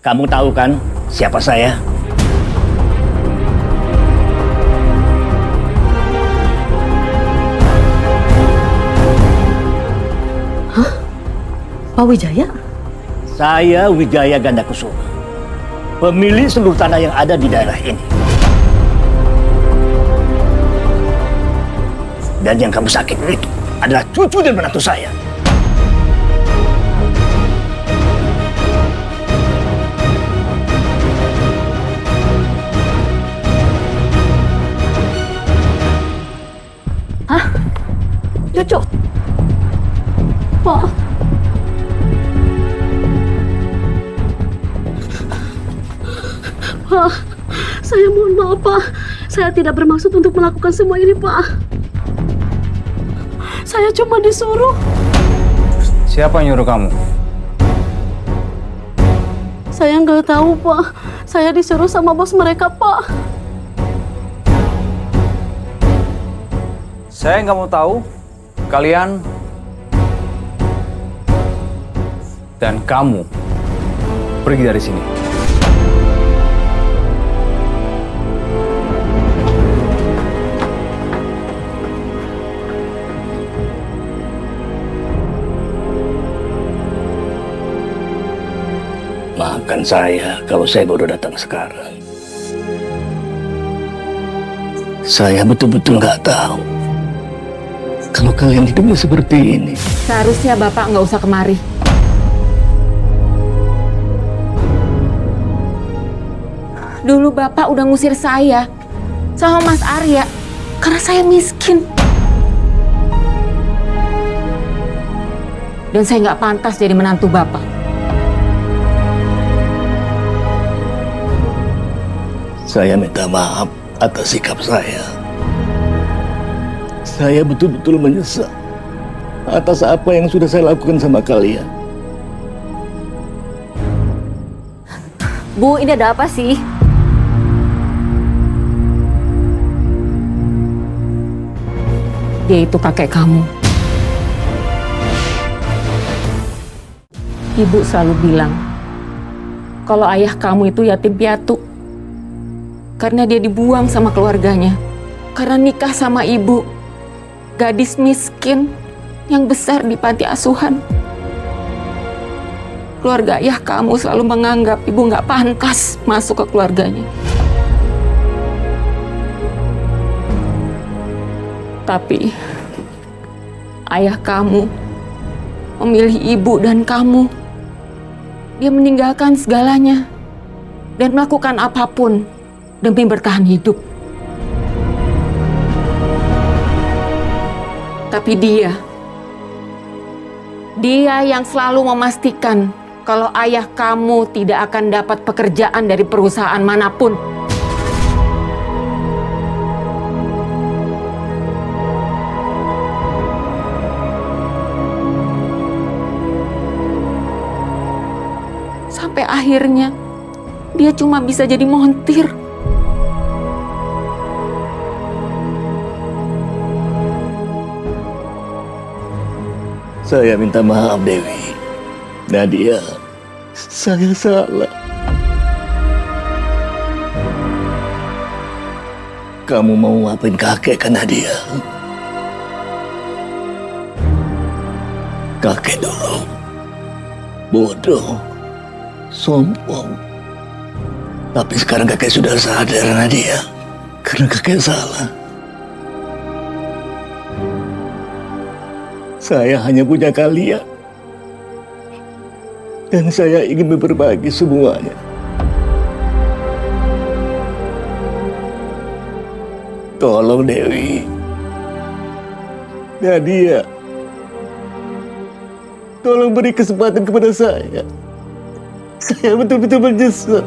Kamu tahu kan siapa saya? Hah? Pak Wijaya? Saya Wijaya Gandakusuma, pemilik seluruh tanah yang ada di daerah ini. Dan yang kamu sakit itu adalah cucu dan menantu saya. Cucu. Pak. Pak, saya mohon maaf, Pak. Saya tidak bermaksud untuk melakukan semua ini, Pak. Saya cuma disuruh. Siapa yang nyuruh kamu? Saya nggak tahu, Pak. Saya disuruh sama bos mereka, Pak. Saya nggak mau tahu. Kalian dan kamu pergi dari sini. Maafkan saya kalau saya baru datang sekarang. Saya betul-betul nggak tahu kalau kalian hidupnya seperti ini. Seharusnya Bapak nggak usah kemari. Dulu Bapak udah ngusir saya sama Mas Arya karena saya miskin. Dan saya nggak pantas jadi menantu Bapak. Saya minta maaf atas sikap saya. Saya betul-betul menyesal atas apa yang sudah saya lakukan sama kalian. Bu, ini ada apa sih? Dia itu kakek kamu. Ibu selalu bilang kalau ayah kamu itu yatim piatu karena dia dibuang sama keluarganya karena nikah sama ibu, gadis miskin yang besar di panti asuhan. Keluarga ayah kamu selalu menganggap ibu nggak pantas masuk ke keluarganya. Tapi ayah kamu memilih ibu dan kamu. Dia meninggalkan segalanya dan melakukan apapun demi bertahan hidup. Tapi dia yang selalu memastikan kalau ayah kamu tidak akan dapat pekerjaan dari perusahaan manapun. Sampai akhirnya dia cuma bisa jadi montir. Saya minta maaf, Dewi. Nadia, saya salah. Kamu mau maafin kakek kan, Nadia? Kakek dulu bodoh, sombong. Tapi sekarang kakek sudah sadar, Nadia, karena kakek salah. Saya hanya punya kalian. Dan saya ingin berbagi semuanya. Tolong Dewi. Nadia. Tolong beri kesempatan kepada saya. Saya betul-betul menyesal.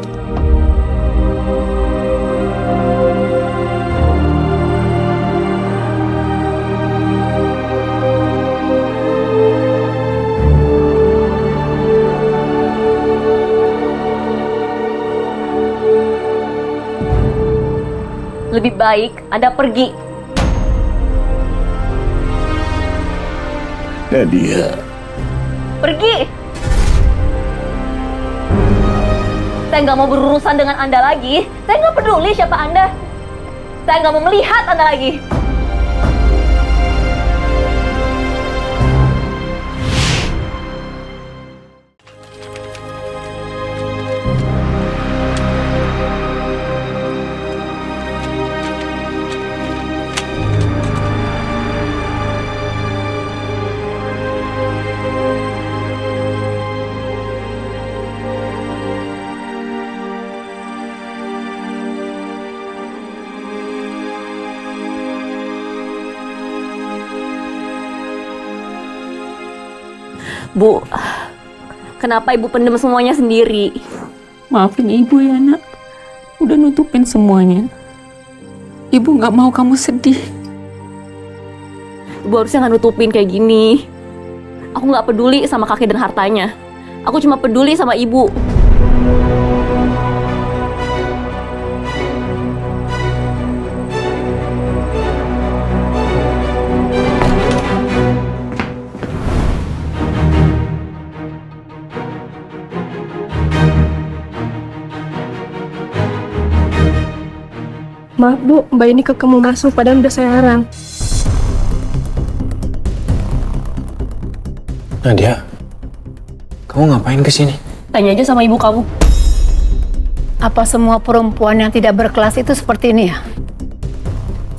Lebih baik Anda pergi. Nadia. Pergi! Saya nggak mau berurusan dengan Anda lagi. Saya nggak peduli siapa Anda. Saya nggak mau melihat Anda lagi. Bu, kenapa Ibu pendem semuanya sendiri? Maafin Ibu ya, Nak. Udah nutupin semuanya. Ibu nggak mau kamu sedih. Ibu harusnya nggak nutupin kayak gini. Aku nggak peduli sama kakek dan hartanya. Aku cuma peduli sama Ibu. Maaf Bu, Mbak ini kekeh mau masuk, padahal udah saya larang. Nadia, kamu ngapain kesini? Tanya aja sama ibu kamu. Apa semua perempuan yang tidak berkelas itu seperti ini ya?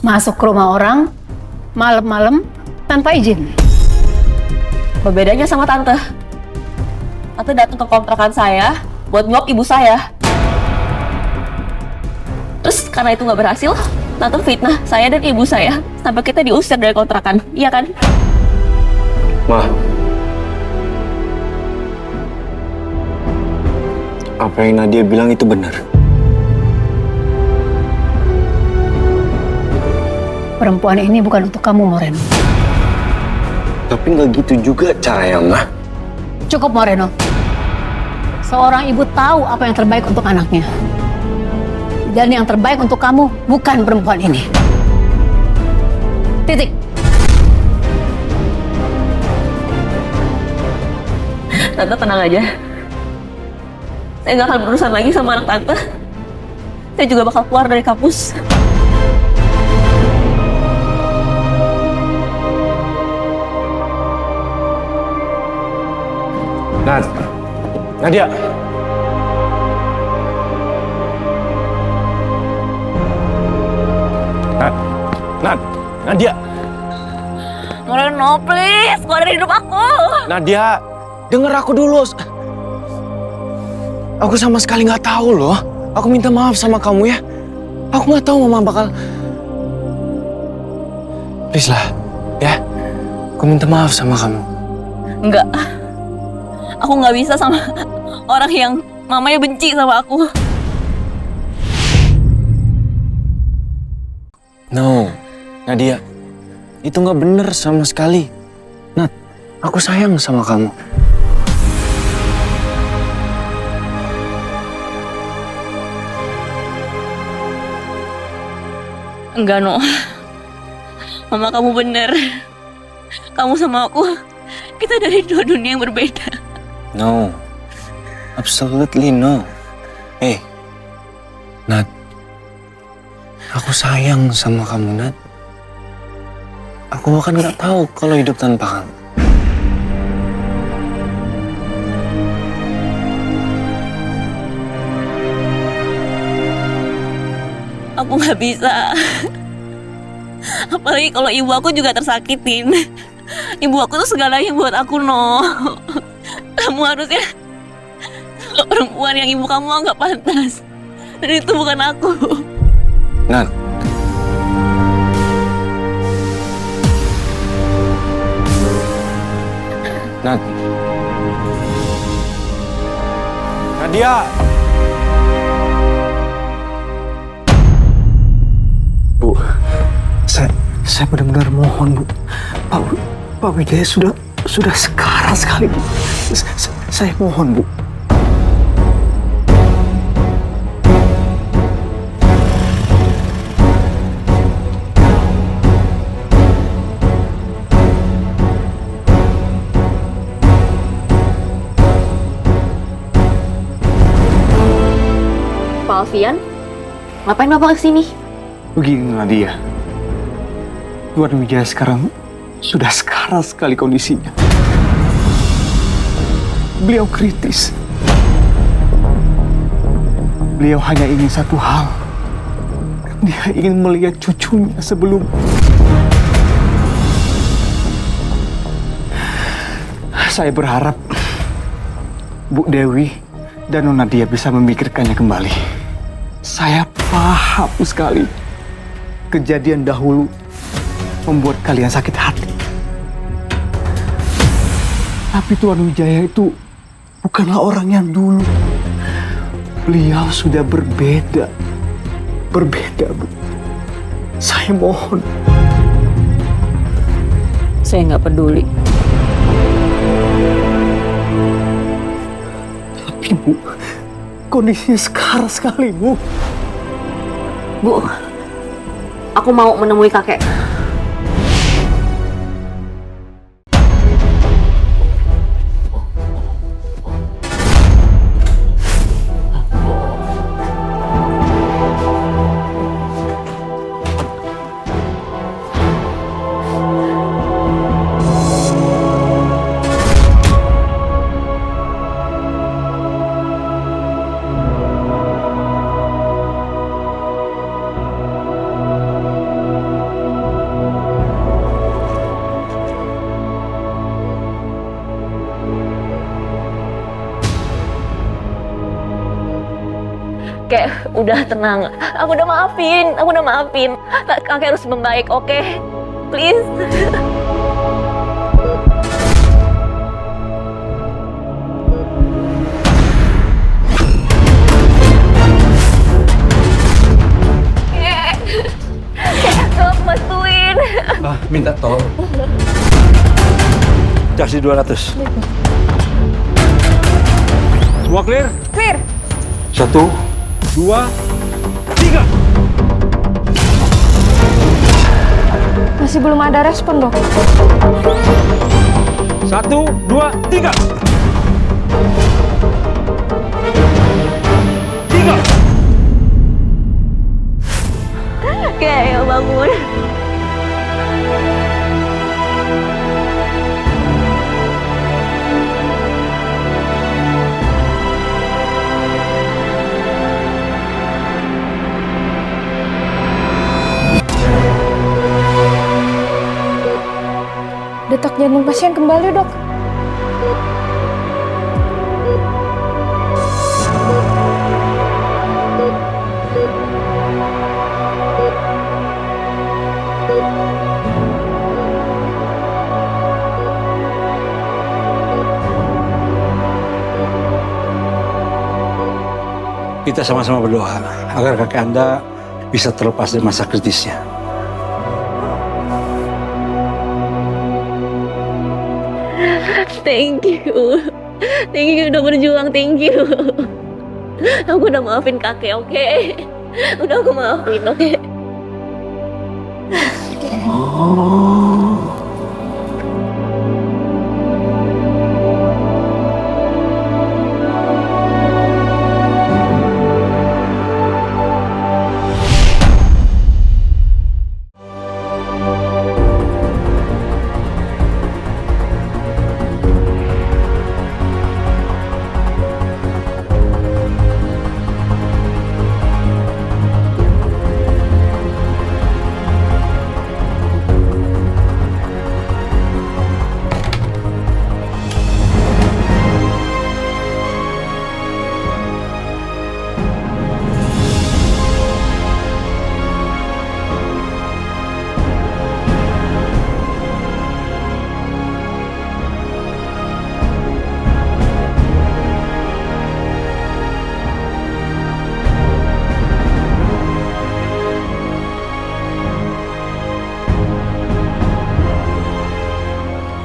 Masuk ke rumah orang malam-malam tanpa izin. Bedanya sama Tante. Tante datang ke kontrakan saya buat nyuap ibu saya. Terus karena itu nggak berhasil, Tante fitnah saya dan ibu saya sampai kita diusir dari kontrakan. Iya kan? Ma, apa yang Nadia bilang itu benar. Perempuan ini bukan untuk kamu, Moreno. Tapi nggak gitu juga caranya, Ma. Cukup, Moreno. Seorang ibu tahu apa yang terbaik untuk anaknya. Dan yang terbaik untuk kamu bukan perempuan ini. Titik. Tante tenang aja. Saya nggak akan berurusan lagi sama anak Tante. Saya juga bakal keluar dari kampus. Nadia. Nadia. Moreno, please, keluar dari hidup aku. Nadia, denger aku dulu. Aku sama sekali nggak tahu loh. Aku minta maaf sama kamu ya. Aku nggak tahu Mama bakal. Please lah, ya. Aku minta maaf sama kamu. Enggak. Aku nggak bisa sama orang yang mamanya benci sama aku. No, Nadia. Itu nggak bener sama sekali. Nat, aku sayang sama kamu. Enggak, No. Mama, kamu bener. Kamu sama aku, kita dari dua dunia yang berbeda. No, absolutely no. Hey, Nat, aku sayang sama kamu, Nat. Aku bahkan nggak tahu kalau hidup tanpa kamu. Aku nggak bisa. Apalagi kalau ibu aku juga tersakitin. Ibu aku tuh segalanya buat aku, No. Kamu harusnya perempuan yang ibu kamu anggap pantas. Dan itu bukan aku. Nat. Nat. Nadia. Bu, saya benar-benar mohon, Bu. Pak Wijaya sudah sekarat sekali, Bu. Saya mohon, Bu. Pak Alfian, ngapain Bapak kesini? Begini Nadia, Tuan Wijaya sekarang sudah sekarat sekali kondisinya. Beliau kritis. Beliau hanya ingin satu hal. Dia ingin melihat cucunya sebelum... Saya berharap Bu Dewi dan Nona Nadia bisa memikirkannya kembali. Saya paham sekali kejadian dahulu membuat kalian sakit hati. Tapi Tuan Wijaya itu bukanlah orang yang dulu. Beliau sudah berbeda. Berbeda, Bu. Saya mohon. Saya nggak peduli. Tapi, Bu, kondisinya sekarat sekali, Bu. Bu, aku mau menemui kakek. Udah tenang. Aku udah maafin. Kakek harus membaik, oke? Please. Tolong bantuin. Minta tolong. Kasih 200. Semua clear? Clear. 1, 2, 3. Masih belum ada respon, Dok. 1, 2, 3. 3. Oke, ayo bangun. Detak jantung pasien kembali, Dok. Kita sama-sama berdoa agar kakek Anda bisa terlepas dari masa kritisnya. Thank you udah berjuang, thank you. Aku udah maafin kakek, oke? Udah aku maafin, oke?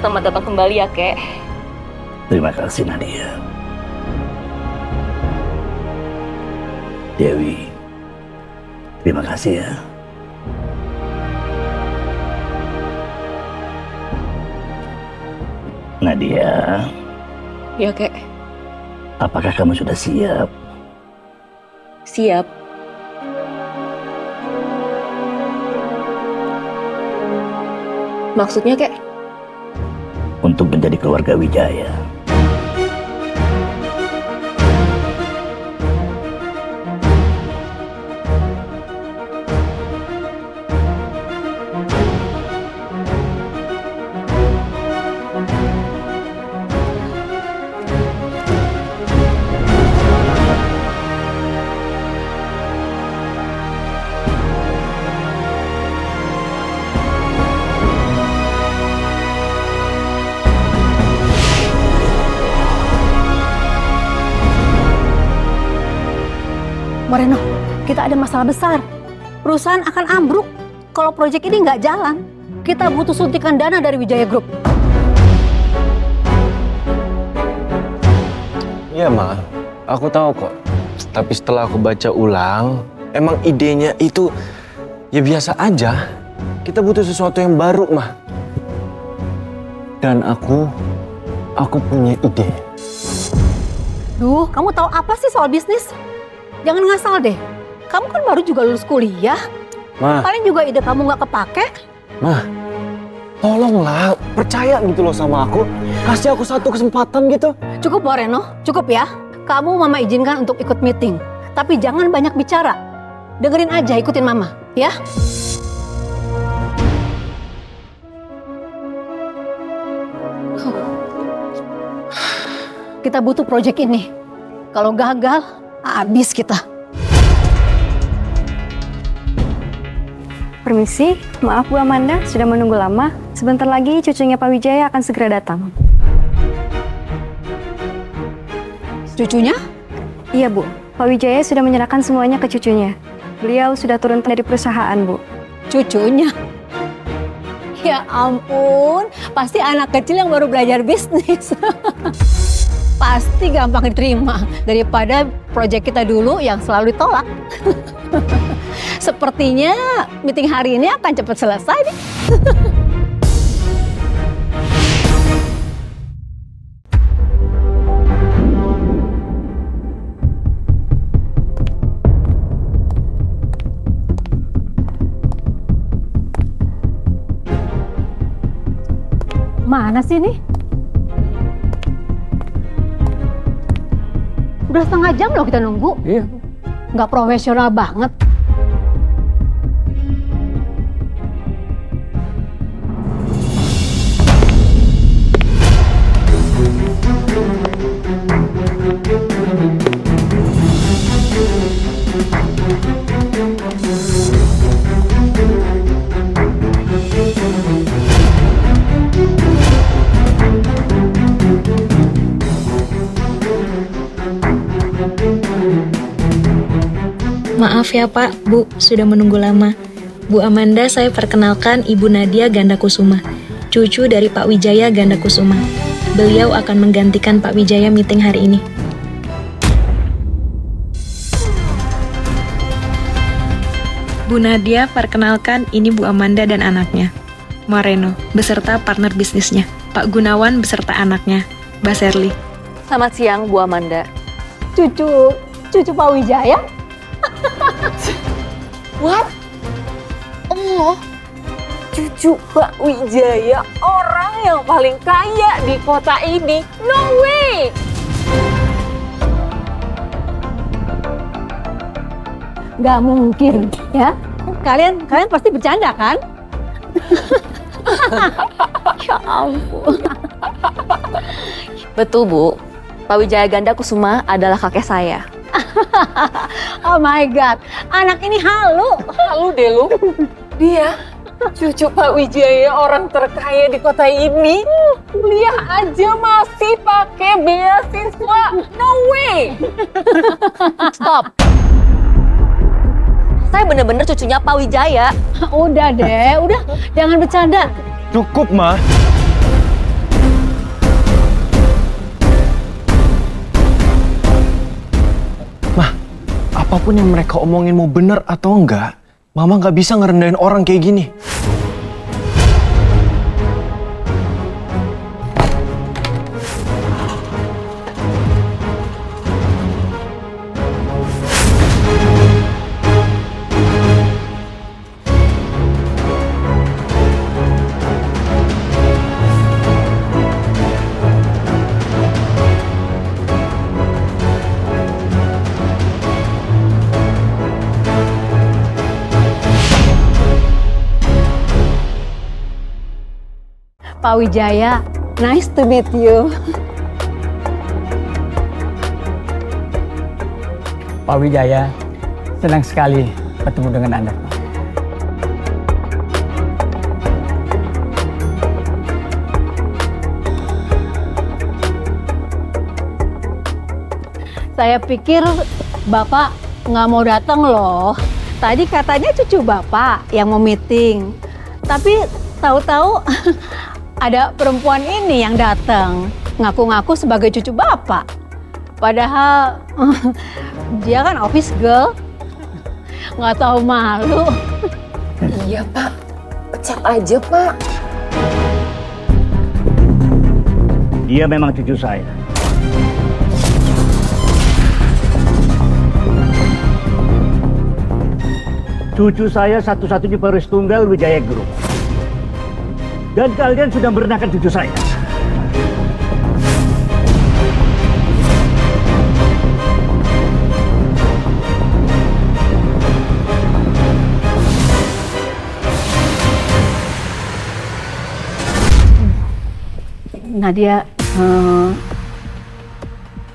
Selamat datang kembali ya, Kek. Terima kasih, Nadia. Dewi, terima kasih ya. Nadia. Ya, Kek. Apakah kamu sudah siap? Siap. Maksudnya, Kek? Untuk menjadi keluarga Wijaya. Moreno, kita ada masalah besar. Perusahaan akan ambruk kalau proyek ini nggak jalan. Kita butuh suntikan dana dari Wijaya Group. Iya, Ma. Aku tahu kok. Tapi setelah aku baca ulang, emang idenya itu ya biasa aja. Kita butuh sesuatu yang baru, Ma. Dan aku punya ide. Duh, kamu tahu apa sih soal bisnis? Jangan ngasal deh. Kamu kan baru juga lulus kuliah. Ma. Paling juga ide kamu nggak kepake. Ma, tolonglah. Percaya gitu loh sama aku. Kasih aku satu kesempatan gitu. Cukup, Moreno. Cukup ya. Kamu Mama izinkan untuk ikut meeting. Tapi jangan banyak bicara. Dengerin aja, ikutin Mama. Ya? Kita butuh proyek ini. Kalau gagal, habis kita. Permisi, maaf Bu Amanda, sudah menunggu lama. Sebentar lagi cucunya Pak Wijaya akan segera datang. Cucunya? Iya Bu, Pak Wijaya sudah menyerahkan semuanya ke cucunya. Beliau sudah turun dari perusahaan, Bu. Cucunya? Ya ampun, pasti anak kecil yang baru belajar bisnis. Pasti gampang diterima daripada proyek kita dulu yang selalu ditolak. Sepertinya meeting hari ini akan cepat selesai nih. Mana sih nih? Udah setengah jam loh kita nunggu. Iya. Nggak profesional banget. Maaf ya Pak, Bu, sudah menunggu lama. Bu Amanda, saya perkenalkan Ibu Nadia Gandakusuma, cucu dari Pak Wijaya Gandakusuma. Beliau akan menggantikan Pak Wijaya meeting hari ini. Bu Nadia, perkenalkan ini Bu Amanda dan anaknya, Moreno, beserta partner bisnisnya, Pak Gunawan beserta anaknya, Mbak Serly. Selamat siang, Bu Amanda. Cucu Pak Wijaya? What? Oh, cucu Pak Wijaya, orang yang paling kaya di kota ini. No way! Nggak mungkin, ya? Kalian pasti bercanda kan? Ya ampun. Betul, Bu. Pak Wijaya Gandakusuma adalah kakek saya. Oh my God, anak ini halu. Halu deh lu. Dia cucu Pak Wijaya, orang terkaya di kota ini. Kuliah aja masih pakai beasiswa. No way. Stop. Saya bener-bener cucunya Pak Wijaya. Udah deh, udah. Jangan bercanda. Cukup, Ma. Apapun yang mereka omongin mau bener atau enggak, Mama nggak bisa ngerendahin orang kayak gini. Pak Wijaya, nice to meet you. Pak Wijaya, senang sekali bertemu dengan Anda. Saya pikir Bapak nggak mau datang loh. Tadi katanya cucu Bapak yang mau meeting. Tapi tahu-tahu ada perempuan ini yang datang, ngaku-ngaku sebagai cucu Bapak. Padahal dia kan office girl, nggak tahu malu. Iya Pak, pecat aja Pak. Dia memang cucu saya. Cucu saya satu-satunya pewaris tunggal Wijaya Group. Dan kalian sudah merendahkan cucu saya. Nadia,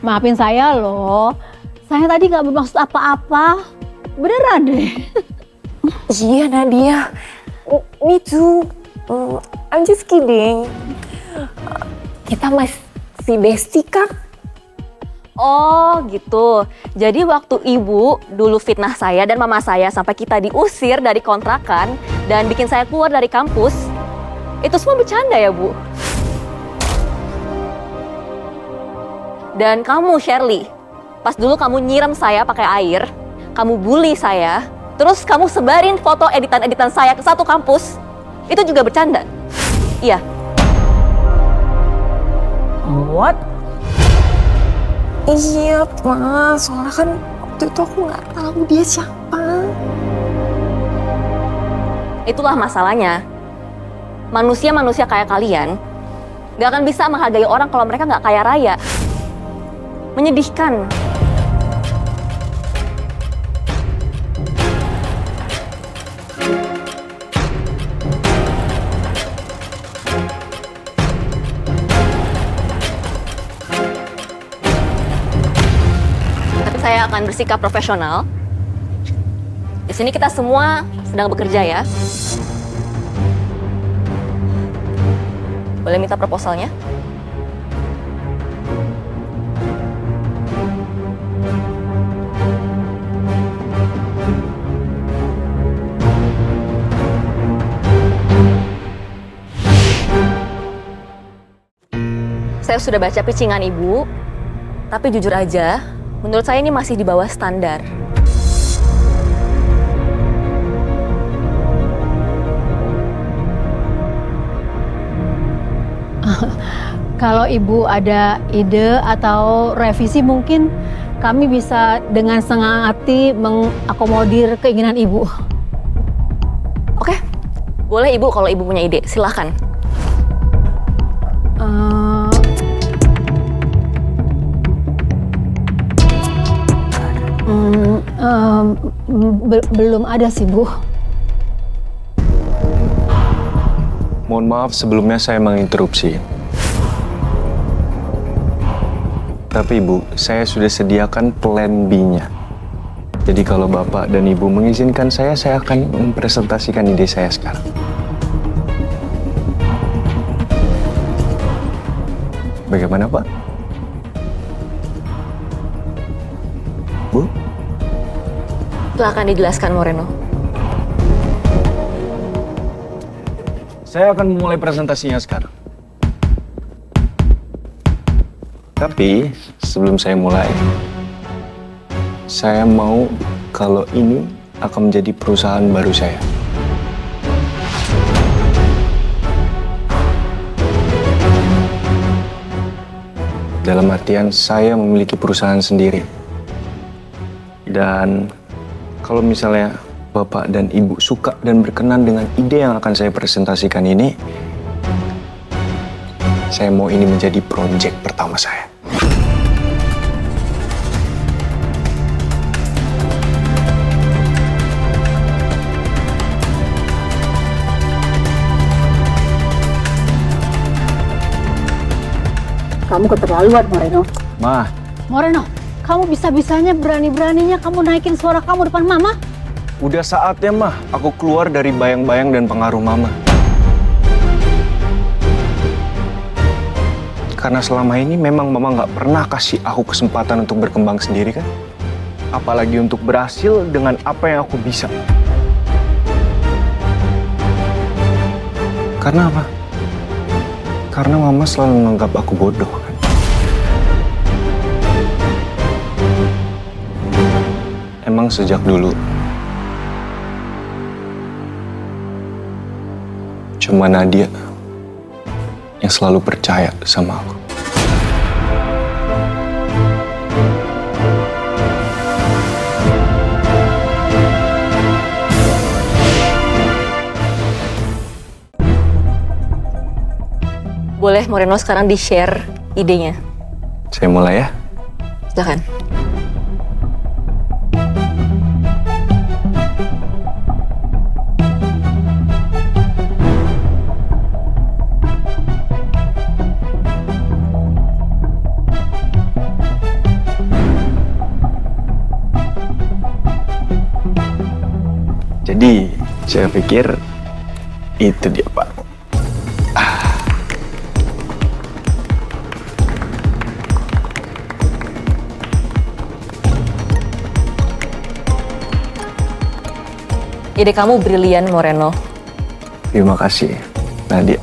maafin saya loh. Saya tadi nggak bermaksud apa-apa. Beneran deh. Iya Nadia, me too. I'm just kidding. Kita masih bestie kan? Oh gitu. Jadi waktu ibu dulu fitnah saya dan mama saya sampai kita diusir dari kontrakan dan bikin saya keluar dari kampus, itu semua bercanda ya Bu? Dan kamu Shirley, pas dulu kamu nyiram saya pakai air, kamu bully saya, terus kamu sebarin foto editan-editan saya ke satu kampus, itu juga bercanda? Iya. What? Iya, Mas. Soalnya kan waktu itu aku nggak tahu dia siapa. Itulah masalahnya. Manusia-manusia kayak kalian nggak akan bisa menghargai orang kalau mereka nggak kaya raya. Menyedihkan. Saya akan bersikap profesional. Di sini kita semua sedang bekerja ya. Boleh minta proposalnya? Saya sudah baca pitchingan Ibu, tapi jujur aja, menurut saya ini masih di bawah standar. Kalau Ibu ada ide atau revisi mungkin kami bisa dengan senang hati mengakomodir keinginan Ibu. Oke, boleh Ibu kalau Ibu punya ide, silahkan. Belum ada sih, Bu. Mohon maaf sebelumnya saya menginterupsi. Tapi Ibu, saya sudah sediakan plan B-nya. Jadi kalau Bapak dan Ibu mengizinkan saya akan mempresentasikan ide saya sekarang. Bagaimana, Pak? Bu? Silahkan dijelaskan, Moreno. Saya akan memulai presentasinya sekarang. Tapi sebelum saya mulai, saya mau kalau ini akan menjadi perusahaan baru saya. Dalam artian saya memiliki perusahaan sendiri. Dan kalau misalnya Bapak dan Ibu suka dan berkenan dengan ide yang akan saya presentasikan ini, saya mau ini menjadi proyek pertama saya. Kamu keterlaluan, Moreno. Ma. Moreno, kamu bisa-bisanya berani-beraninya kamu naikin suara kamu depan Mama? Udah saatnya, Mah, aku keluar dari bayang-bayang dan pengaruh Mama. Karena selama ini memang Mama nggak pernah kasih aku kesempatan untuk berkembang sendiri, kan? Apalagi untuk berhasil dengan apa yang aku bisa. Karena apa? Karena Mama selalu menganggap aku bodoh, kan? Emang sejak dulu cuma Nadia yang selalu percaya sama aku. Boleh Moreno sekarang di-share idenya. Saya mulai ya. Silakan. Jadi, saya pikir itu dia, Pak. Ide kamu brilian, Moreno. Terima kasih, Nadia.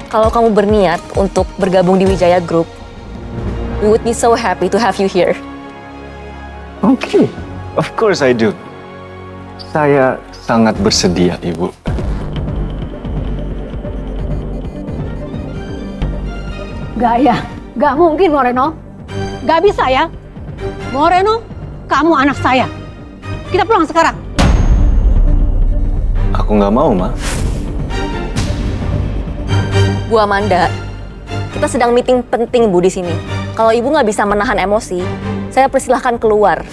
Kalau kamu berniat untuk bergabung di Wijaya Group, we would be so happy to have you here. Okay, of course I do. Saya sangat bersedia, Ibu. Gak ya, gak mungkin Moreno. Gak bisa ya. Moreno, kamu anak saya. Kita pulang sekarang. Aku nggak mau, Ma. Bu Amanda, kita sedang meeting penting, Bu, di sini. Kalau Ibu nggak bisa menahan emosi, saya persilahkan keluar.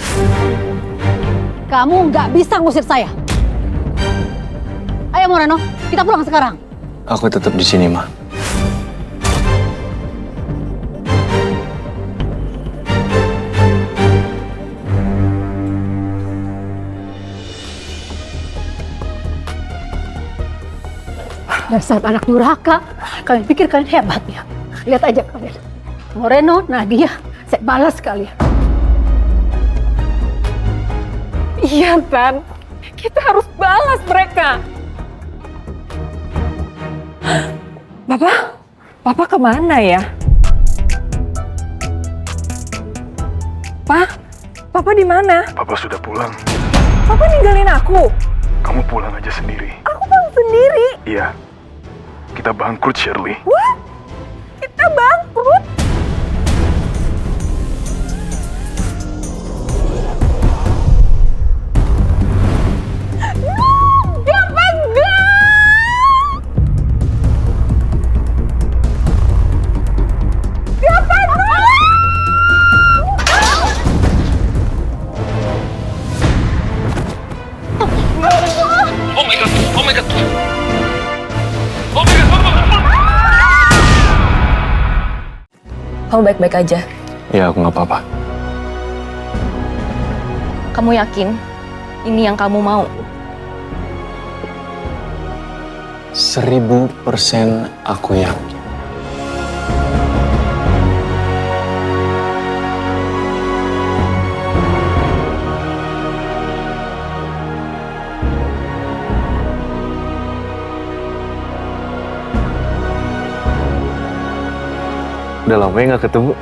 Kamu nggak bisa ngusir saya. Ayo Moreno, kita pulang sekarang. Aku tetap di sini, Ma. Dasar anak durhaka. Kalian pikir kalian hebat ya? Lihat aja kalian. Moreno, Nadia, saya balas kalian. Iya, Tan. Kita harus balas mereka. Papa kemana ya? Papa di mana? Papa sudah pulang. Papa ninggalin aku. Kamu pulang aja sendiri. Aku pulang sendiri. Iya. Kita bangkrut, Shirley. What? Kita bangkrut? Kamu baik-baik aja. Ya, aku nggak apa-apa. Kamu yakin ini yang kamu mau? 1000% aku yakin. Udah lama ya nggak ketemu.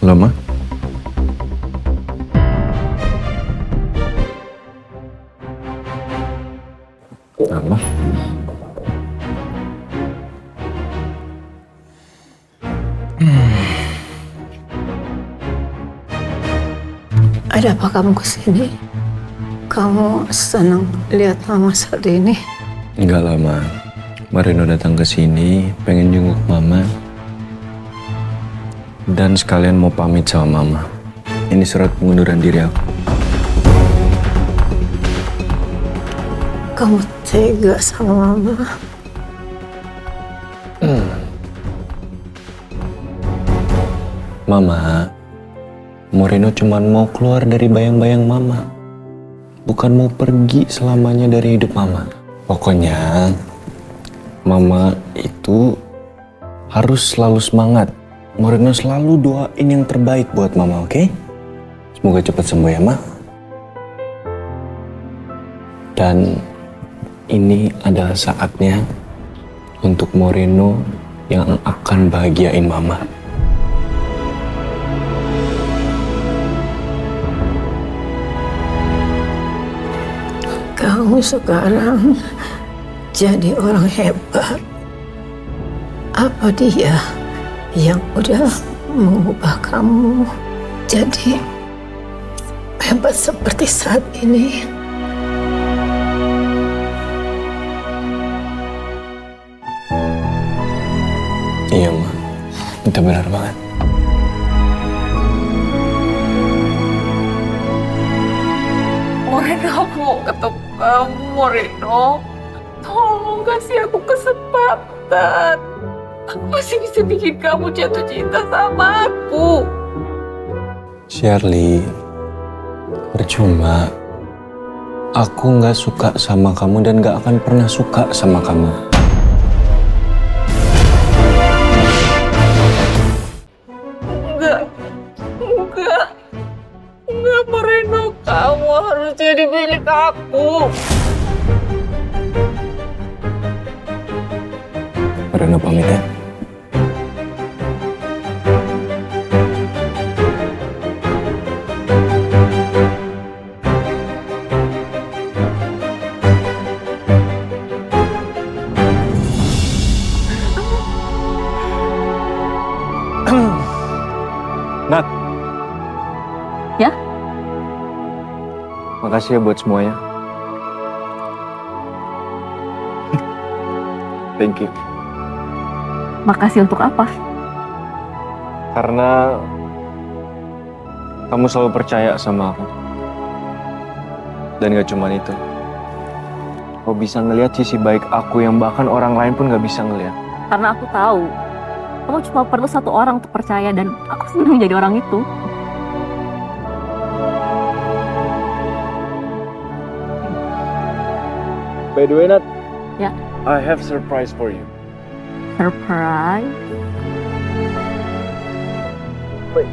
Lama? Lama? Ada apa kamu kesini? Kamu senang lihat mama seperti ini? Enggak lama. Marino datang ke sini, pengen jenguk mama. Dan sekalian mau pamit sama mama. Ini surat pengunduran diri aku. Kamu tega sama mama? Mama, Moreno cuma mau keluar dari bayang-bayang mama. Bukan mau pergi selamanya dari hidup mama. Pokoknya, mama itu harus selalu semangat. Moreno selalu doain yang terbaik buat mama, oke? Semoga cepat sembuh ya, Ma. Dan ini adalah saatnya untuk Moreno yang akan bahagiain mama. Kamu sekarang jadi orang hebat. Apa dia yang udah mengubah kamu jadi hebat seperti saat ini? Iya, Ma. Kita benar banget. Moreno, aku mau ketemu kamu, Moreno. Tolong kasih aku kesempatan. Aku masih bisa bikin kamu jatuh cinta sama aku. Shirley, percuma. Aku nggak suka sama kamu dan nggak akan pernah suka sama kamu. Enggak, Moreno. Kamu harus jadi milik aku. Moreno pamit ya. Nat. Ya? Makasih ya buat semuanya. Thank you. Makasih untuk apa? Karena kamu selalu percaya sama aku. Dan gak cuma itu. Kau bisa ngelihat sisi baik aku yang bahkan orang lain pun gak bisa ngelihat. Karena aku tahu kamu cuma perlu satu orang untuk percaya dan aku senang jadi orang itu. By the way, Nat. Ya. I have surprise for you. Surprise? Wait.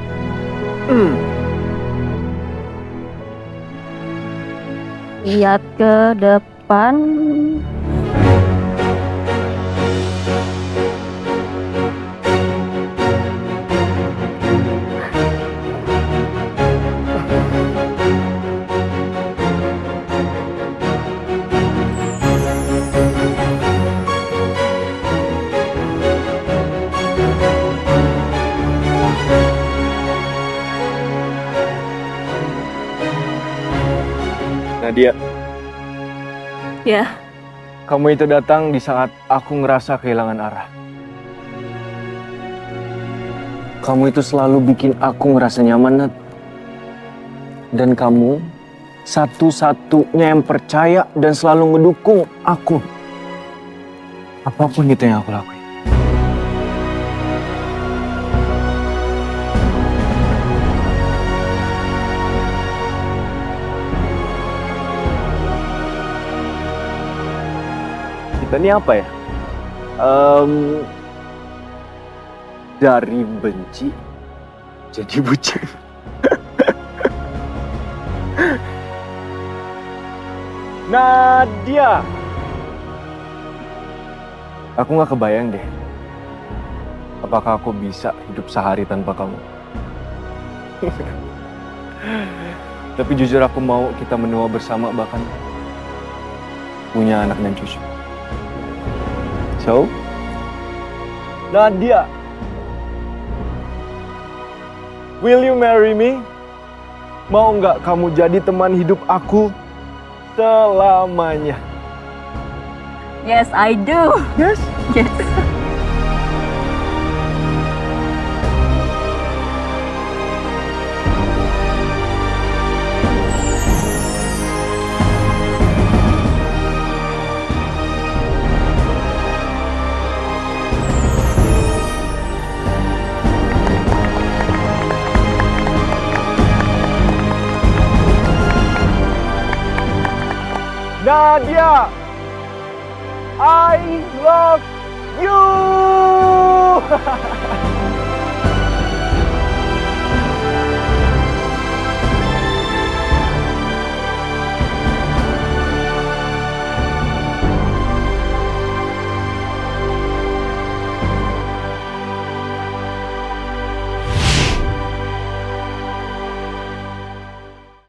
Lihat ke depan. Nadia, Ya, kamu itu datang di saat aku ngerasa kehilangan arah. Kamu itu selalu bikin aku ngerasa nyaman, Nat. Dan kamu satu-satunya yang percaya dan selalu ngedukung aku. Apapun itu yang aku lakuin. Kita ini apa ya? Dari benci jadi bucin. Nadia! Aku gak kebayang deh. Apakah aku bisa hidup sehari tanpa kamu? Tapi jujur aku mau kita menua bersama, bahkan punya anak dan cucu. So, Nadia, will you marry me? Mau nggak kamu jadi teman hidup aku selamanya? yes I do. Yes? Yes. Nadia, I love you.